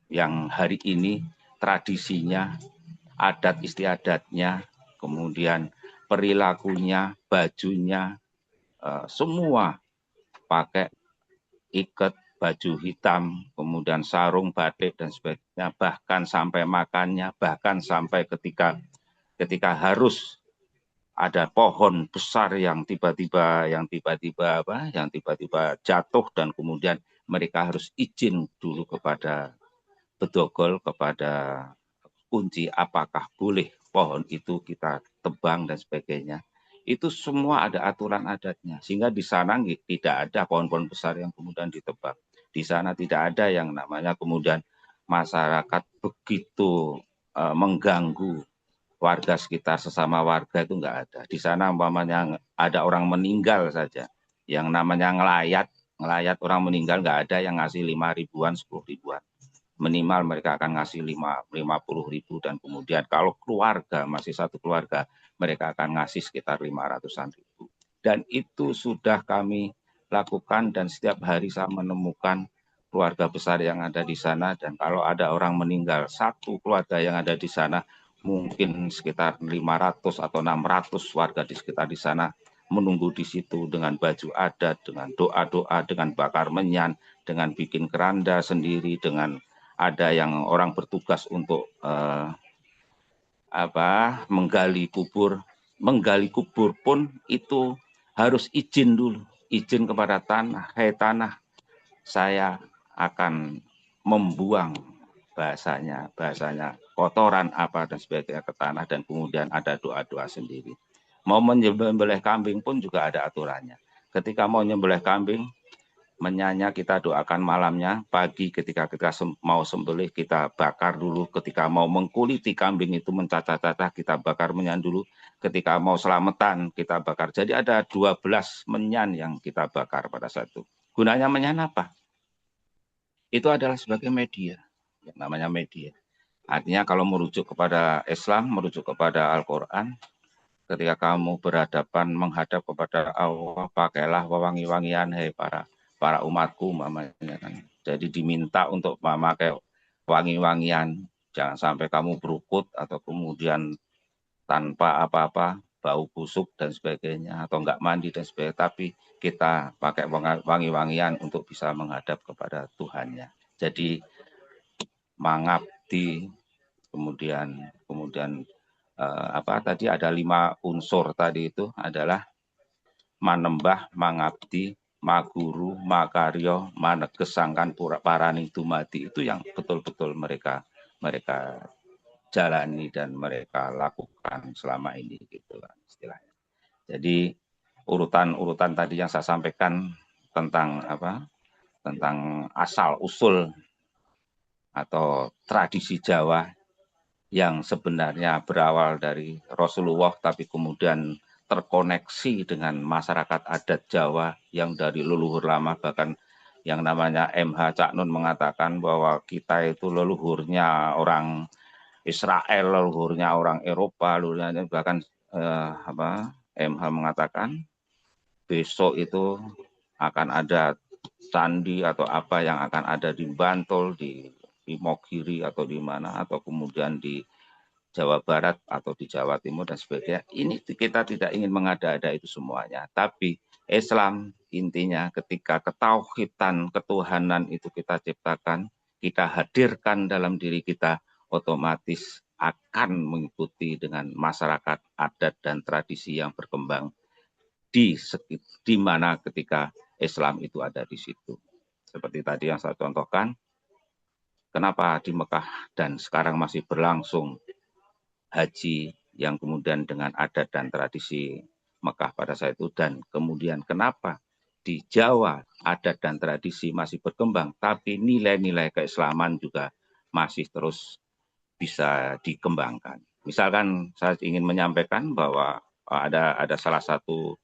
yang hari ini tradisinya, adat istiadatnya, kemudian perilakunya, bajunya, semua pakai ikat, baju hitam, kemudian sarung, batik dan sebagainya, bahkan sampai makannya, bahkan sampai ketika harus ada pohon besar yang tiba-tiba jatuh, dan kemudian mereka harus izin dulu kepada bedogol, kepada kunci, apakah boleh pohon itu kita tebang dan sebagainya. Itu semua ada aturan adatnya, sehingga di sana tidak ada pohon-pohon besar yang kemudian ditebang. Di sana tidak ada yang namanya kemudian masyarakat begitu mengganggu warga sekitar, sesama warga itu enggak ada. Di sana umpamanya ada orang meninggal saja, yang namanya ngelayat orang meninggal, enggak ada yang ngasih 5 ribuan, 10 ribuan. Minimal mereka akan ngasih 50 ribu, dan kemudian kalau keluarga, masih satu keluarga, mereka akan ngasih sekitar 500-an ribu. Dan itu sudah kami lakukan, dan setiap hari saya menemukan keluarga besar yang ada di sana, dan kalau ada orang meninggal, satu keluarga yang ada di sana, mungkin sekitar 500 atau 600 warga di sekitar di sana menunggu di situ dengan baju adat, dengan doa-doa, dengan bakar menyan, dengan bikin keranda sendiri, dengan ada yang orang bertugas untuk menggali kubur. Menggali kubur pun itu harus izin dulu, izin kepada tanah. Hei tanah, saya akan membuang bahasanya kotoran apa dan sebagainya ke tanah, dan kemudian ada doa-doa sendiri. Mau menyembelih kambing pun juga ada aturannya. Ketika mau menyembelih kambing, menyanya kita doakan malamnya, pagi ketika kita mau sembelih kita bakar dulu, ketika mau mengkuliti kambing itu mencacah-cacah kita bakar menyan dulu, ketika mau selamatan kita bakar. Jadi ada 12 menyan yang kita bakar pada saat itu. Gunanya menyan apa? Itu adalah sebagai media, yang namanya media. Artinya kalau merujuk kepada Islam, merujuk kepada Al-Quran, ketika kamu berhadapan menghadap kepada Allah, pakailah wewangi-wangian, hei para umatku, mamanya kan. Jadi diminta untuk memakai wangi-wangian, jangan sampai kamu berukut atau kemudian tanpa apa-apa, bau busuk dan sebagainya, atau enggak mandi dan sebagainya, tapi kita pakai wangi-wangian untuk bisa menghadap kepada Tuhannya. Jadi mangabdi, kemudian tadi ada 5 unsur tadi itu adalah manembah, mangabdi, maguru, makaryo, manegesangkan parani dumadi, itu yang betul-betul mereka jalani dan mereka lakukan selama ini gitu kan istilahnya. Jadi urutan tadi yang saya sampaikan tentang tentang asal usul atau tradisi Jawa yang sebenarnya berawal dari Rasulullah tapi kemudian terkoneksi dengan masyarakat adat Jawa yang dari leluhur lama, bahkan yang namanya MH Cak Nun mengatakan bahwa kita itu leluhurnya orang Israel, leluhurnya orang Eropa, leluhurnya bahkan MH mengatakan besok itu akan ada candi atau apa yang akan ada di Bantul, di Imogiri atau di mana, atau kemudian di Jawa Barat atau di Jawa Timur dan sebagainya. Ini kita tidak ingin mengada-ada itu semuanya, tapi Islam intinya ketika ketauhidan, ketuhanan itu kita ciptakan, kita hadirkan dalam diri kita, otomatis akan mengikuti dengan masyarakat adat dan tradisi yang berkembang di mana ketika Islam itu ada di situ. Seperti tadi yang saya contohkan, kenapa di Mekah dan sekarang masih berlangsung haji yang kemudian dengan adat dan tradisi Mekah pada saat itu, dan kemudian kenapa di Jawa adat dan tradisi masih berkembang tapi nilai-nilai keislaman juga masih terus bisa dikembangkan. Misalkan saya ingin menyampaikan bahwa ada salah satu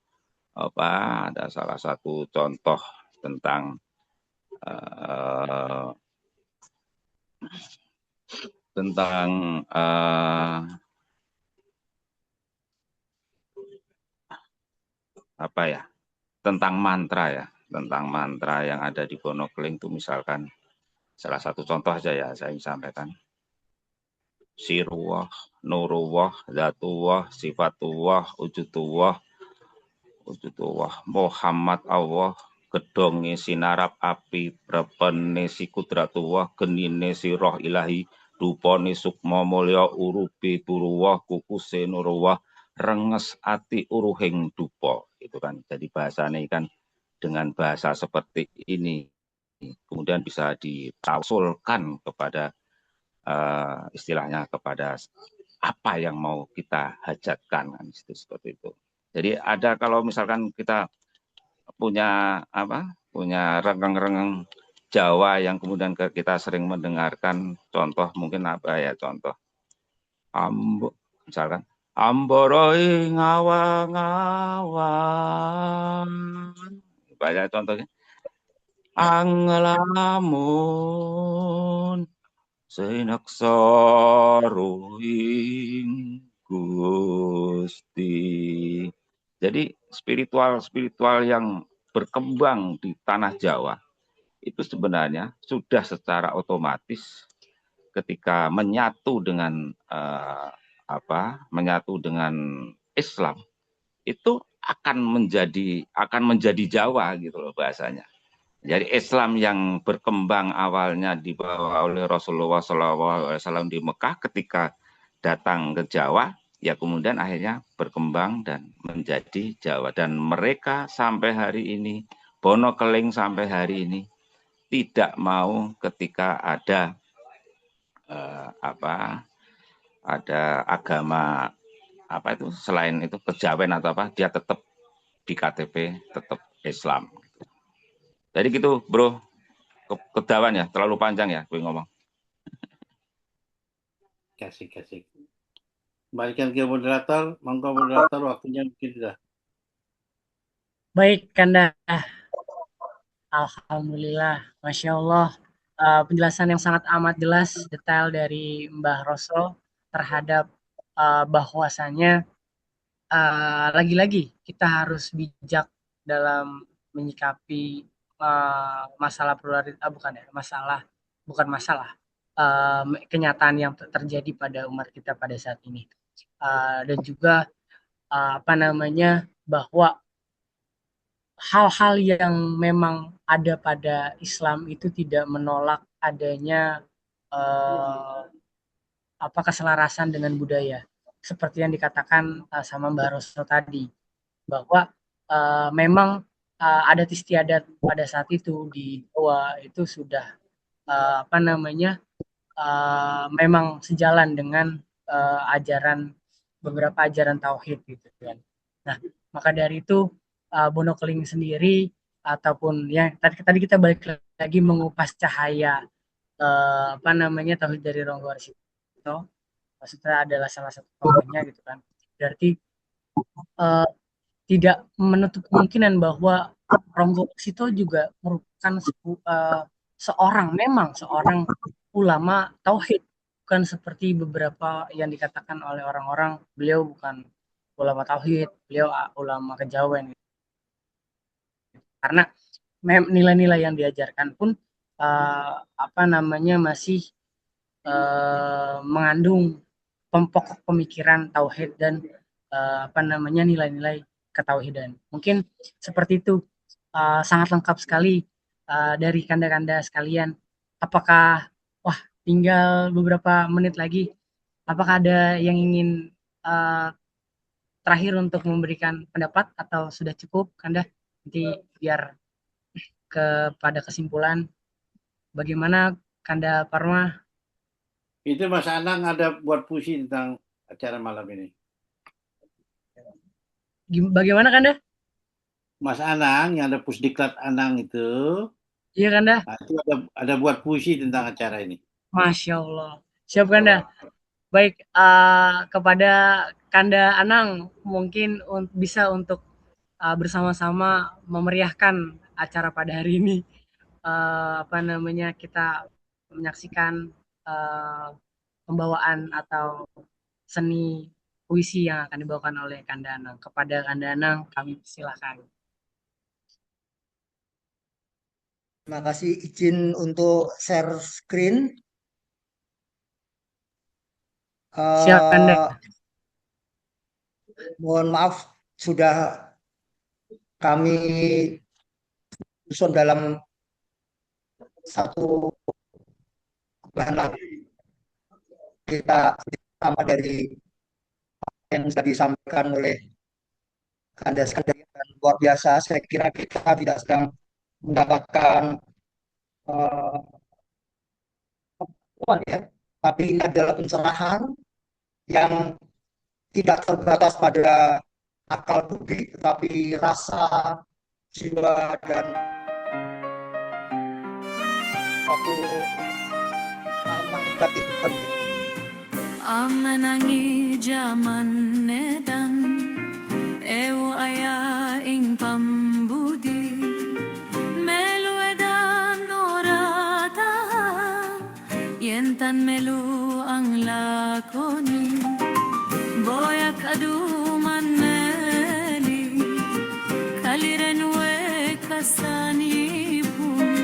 contoh tentang tentang mantra yang ada di Bonokling itu, misalkan salah satu contoh aja ya saya ingin sampaikan. Siruwah, Nuruwah, Zatullah, Sifatullah, Wujudullah, Muhammad Allah, gedonge sinarap api, prepene si kudratullah, genine si roh ilahi, rupane sukma mulya, urubi turuwah, kukuse nuruwah, renges ati uruhing dupa. Itu kan jadi bahasanya kan dengan bahasa seperti ini kemudian bisa ditafsulkan kepada istilahnya kepada apa yang mau kita hajatkan kan, seperti itu. Jadi ada, kalau misalkan kita punya rengeng-rengeng Jawa yang kemudian kita sering mendengarkan, contoh mungkin contoh misalkan amboroi ngawang-ngawang, banyak contohnya, angelamun sinaksaruing Gusti. Jadi spiritual yang berkembang di tanah Jawa itu sebenarnya sudah secara otomatis ketika menyatu dengan Islam itu akan menjadi Jawa gitu loh bahasanya. Jadi Islam yang berkembang awalnya dibawa oleh Rasulullah SAW di Mekah ketika datang ke Jawa, ya kemudian akhirnya berkembang dan menjadi Jawa. Dan mereka sampai hari ini, Bono Keling sampai hari ini tidak mau ketika ada agama itu selain itu kejawen atau apa, dia tetap di KTP tetap Islam. Jadi gitu, bro, kedawan ya, terlalu panjang ya gue ngomong. Kasih. Kembalikan ke moderator, monggo moderator, waktunya mungkin sudah. Baik, Kanda. Alhamdulillah, Masya Allah. Penjelasan yang sangat amat jelas, detail dari Mbah Roso terhadap bahwasannya lagi-lagi kita harus bijak dalam menyikapi masalah pluralitas, kenyataan yang terjadi pada umat kita pada saat ini, dan juga bahwa hal-hal yang memang ada pada Islam itu tidak menolak adanya keselarasan dengan budaya, seperti yang dikatakan sama Mbak Roso tadi, bahwa memang adat istiadat pada saat itu di Jawa itu sudah memang sejalan dengan beberapa ajaran tauhid gitu kan. Nah, maka dari itu Bono Keling sendiri ataupun ya tadi kita balik lagi mengupas cahaya tauhid dari Ronggo Warsito, maksudnya adalah salah satu tokohnya gitu kan. Berarti tidak menutup kemungkinan bahwa Ronggo Warsito juga merupakan seorang ulama tauhid, bukan seperti beberapa yang dikatakan oleh orang-orang beliau bukan ulama tauhid, beliau ulama kejawen. Karena nilai-nilai yang diajarkan pun masih mengandung pokok pemikiran tauhid dan nilai-nilai ketauhidan. Mungkin seperti itu. Sangat lengkap sekali dari kanda-kanda sekalian. Apakah tinggal beberapa menit lagi, apakah ada yang ingin terakhir untuk memberikan pendapat atau sudah cukup, Kanda? Nanti biar kepada kesimpulan, bagaimana Kanda Parma? Itu Mas Anang ada buat puisi tentang acara malam ini. Bagaimana Kanda? Mas Anang yang ada Pusdiklat Anang itu. Iya Kanda. Nah, itu ada buat puisi tentang acara ini. Masya Allah. Siap Kanda. Baik, kepada Kanda Anang mungkin bisa untuk bersama-sama memeriahkan acara pada hari ini. Kita menyaksikan pembawaan atau seni puisi yang akan dibawakan oleh Kanda Anang. Kepada Kanda Anang kami silakan. Terima kasih, izin untuk share screen. Siap Kanda. Mohon maaf sudah kami susun dalam satu bahan kita sama dari yang sudah disampaikan oleh Kanda sekalian luar biasa. Saya kira kita tidak sedang mendapatkan tapi ini adalah pencerahan yang tidak terbatas pada akal budi, tetapi rasa, jiwa, dan satu manfaat itu penting. Amanangi jaman nedan, ewu aya ing pambudi, melu edan orata, yentan melu ang lakoni. Boyak aduman meli, kaliren we kasani pun,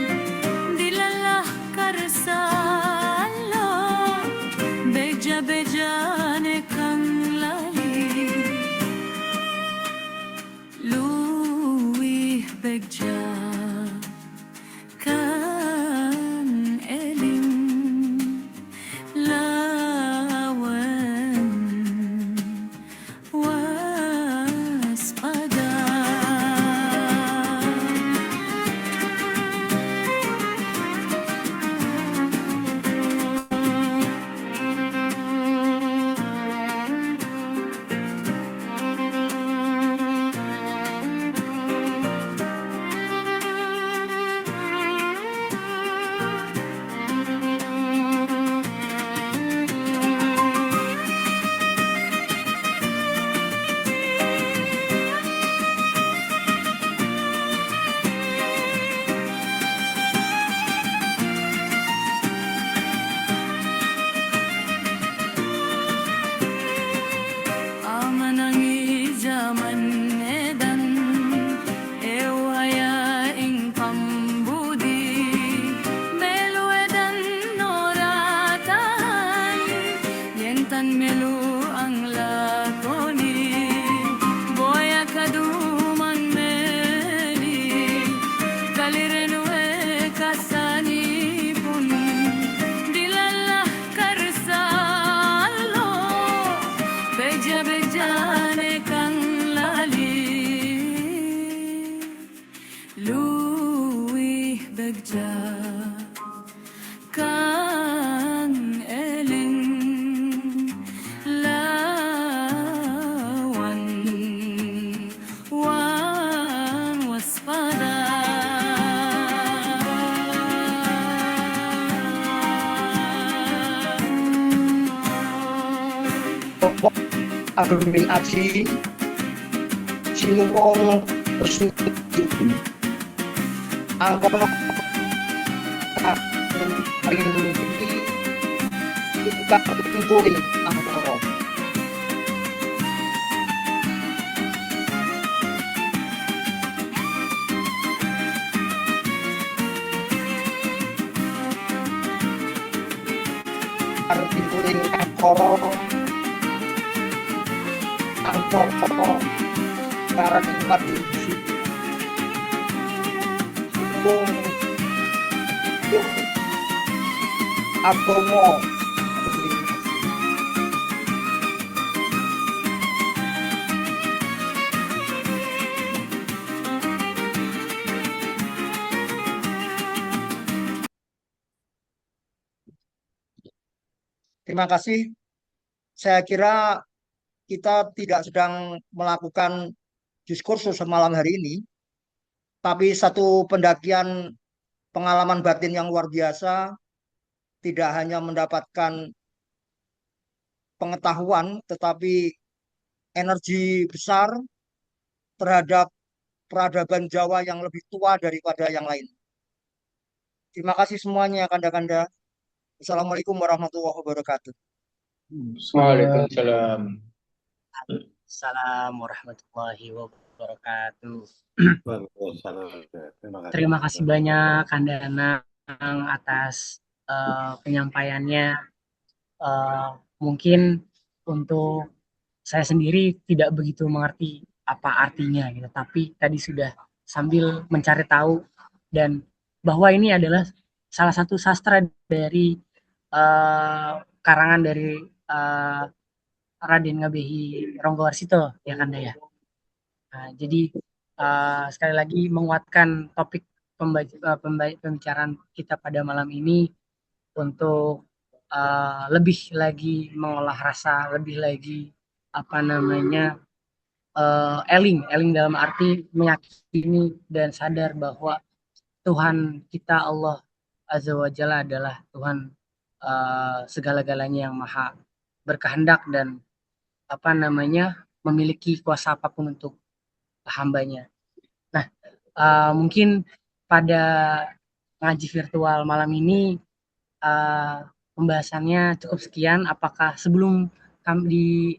begja kan eling lawan waspada. Amanangi zaman edan ewaya ing pambudi melu edan noratan yentan melu ang lakoni boya kaduman meli kalirenu e kasani pun dilalah karsalo beja-bejane kang lali luwih begja kang eling lawan wan waspada. Ageng aji sinupong bersuci angkono paling kita kumpulin angkono kumpulin angkono para tempat agomo. Terima kasih. Saya kira kita tidak sedang melakukan diskursus semalam hari ini, tapi satu pendakian pengalaman batin yang luar biasa, tidak hanya mendapatkan pengetahuan, tetapi energi besar terhadap peradaban Jawa yang lebih tua daripada yang lain. Terima kasih semuanya, kanda-kanda. Assalamualaikum warahmatullahi wabarakatuh. Waalaikumsalam. Assalamualaikum warahmatullahi wabarakatuh. Terima Terima kasih banyak Kanda Anang atas penyampaiannya. Mungkin untuk saya sendiri tidak begitu mengerti apa artinya gitu, tapi tadi sudah sambil mencari tahu dan bahwa ini adalah salah satu sastra dari karangan dari Raden Ngabehi Ronggowarsito ya Kanda ya. Nah, jadi sekali lagi menguatkan topik pembicaraan kita pada malam ini untuk lebih lagi mengolah rasa, lebih lagi eling dalam arti meyakini dan sadar bahwa Tuhan kita Allah Azza wa Jalla adalah Tuhan segala-galanya yang maha berkehendak dan memiliki kuasa apapun untuk hambanya. Nah, mungkin pada ngaji virtual malam ini pembahasannya cukup sekian. Apakah sebelum di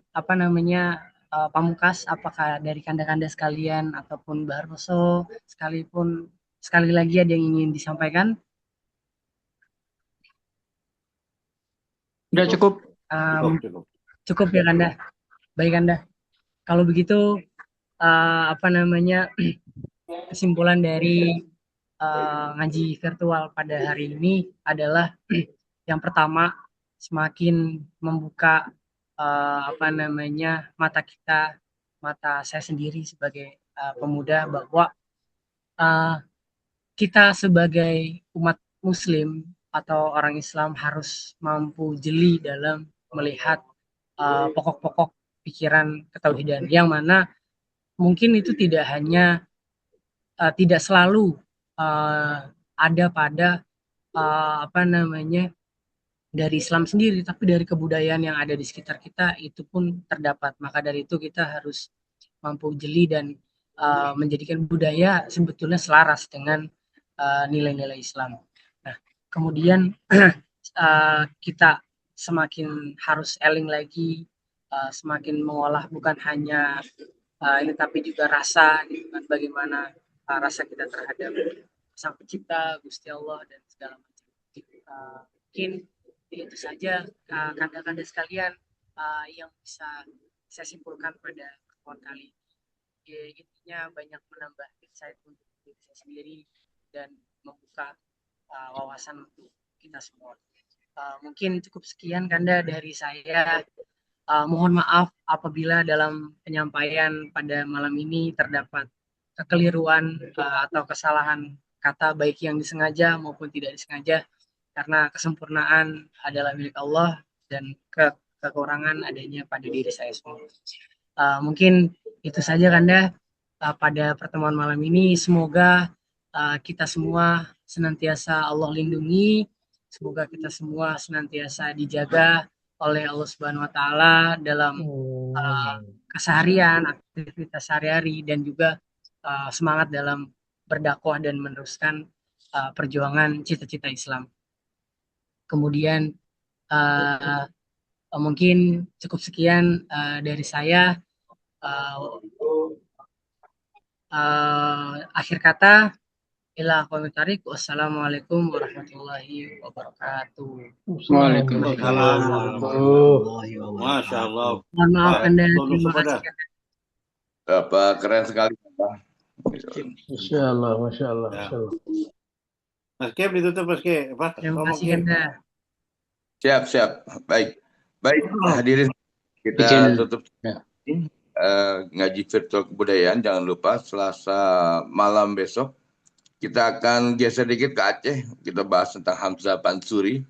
Pamungkas, apakah dari kanda-kanda sekalian ataupun Mbah Roso sekali lagi ada yang ingin disampaikan? Udah cukup. Cukup ya Kanda. Baik Kanda. Kalau begitu kesimpulan dari ngaji virtual pada hari ini adalah yang pertama, semakin membuka mata kita, mata saya sendiri sebagai pemuda, bahwa kita sebagai umat Muslim atau orang Islam harus mampu jeli dalam melihat pokok-pokok pikiran ketauhidan, yang mana mungkin itu tidak hanya tidak selalu ada pada dari Islam sendiri, tapi dari kebudayaan yang ada di sekitar kita itu pun terdapat. Maka dari itu kita harus mampu jeli dan menjadikan budaya sebetulnya selaras dengan nilai-nilai Islam. Nah, kemudian kita semakin harus eling lagi, semakin mengolah bukan hanya ini tapi juga rasa, gitu kan, bagaimana rasa kita terhadap Sang Pencipta, Gusti Allah, dan segala macam. Mungkin itu saja kanda-kanda sekalian yang bisa saya simpulkan pada pertemuan kali. Intinya banyak menambah insight untuk diri saya sendiri dan membuka wawasan untuk kita semua. Mungkin cukup sekian kanda dari saya. Mohon maaf apabila dalam penyampaian pada malam ini terdapat kekeliruan atau kesalahan kata, baik yang disengaja maupun tidak disengaja, karena kesempurnaan adalah milik Allah dan kekurangan adanya pada diri saya semua. Mungkin itu saja kanda pada pertemuan malam ini. Semoga kita semua senantiasa Allah lindungi, semoga kita semua senantiasa dijaga oleh Allah Subhanahu wa taala dalam keseharian, aktivitas sehari-hari, dan juga semangat dalam berdakwah dan meneruskan perjuangan cita-cita Islam. Kemudian mungkin cukup sekian dari saya. Akhir kata, ila komentarik. Wassalamualaikum warahmatullahi wabarakatuh. Waalaikumsalam. Masya Allah. Mohon maaf Anda. Terima Terima kasih. Keren sekali. Masya Allah, Masya Allah, Ya. Masya Allah. Mas Kep ditutup Mas Kep. Terima kasih Anda. Siap. Baik, hadirin, kita Izin. tutup Ya. ngaji virtual kebudayaan. Jangan lupa Selasa malam besok kita akan geser dikit ke Aceh. Kita bahas tentang Hamzah Pansuri.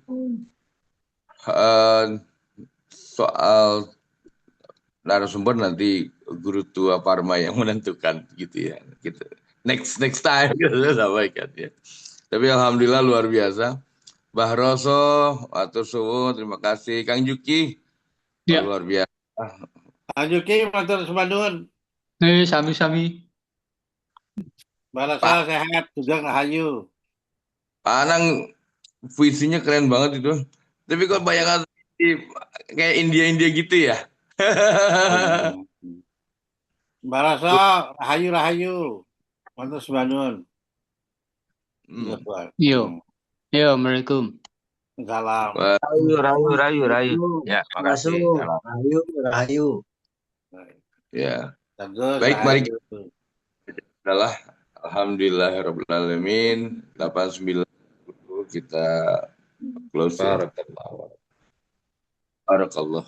Soal narasumber nanti Guru Tua Parma yang menentukan, gitu ya. Gitu. Next time kita sampaikan ya. Tapi alhamdulillah luar biasa. Mbah Roso, atur suwun, terima kasih. Kang Juki, Ya. luar biasa. Ajuki matur semadun. Sami-sami. Barasa sehat, juga Rahayu. Pak Anang puisinya keren banget itu. Tapi kok bayangan kayak India gitu ya. Barasa Rahayu. Matur semadun. Yo. Assalamualaikum. Salam. Rayu. Ya, makasih. Rahayu. Ya. Bagus, Baik, mari Rahayu. adalah alhamdulillahirabbil 89 kita close. Barakallah.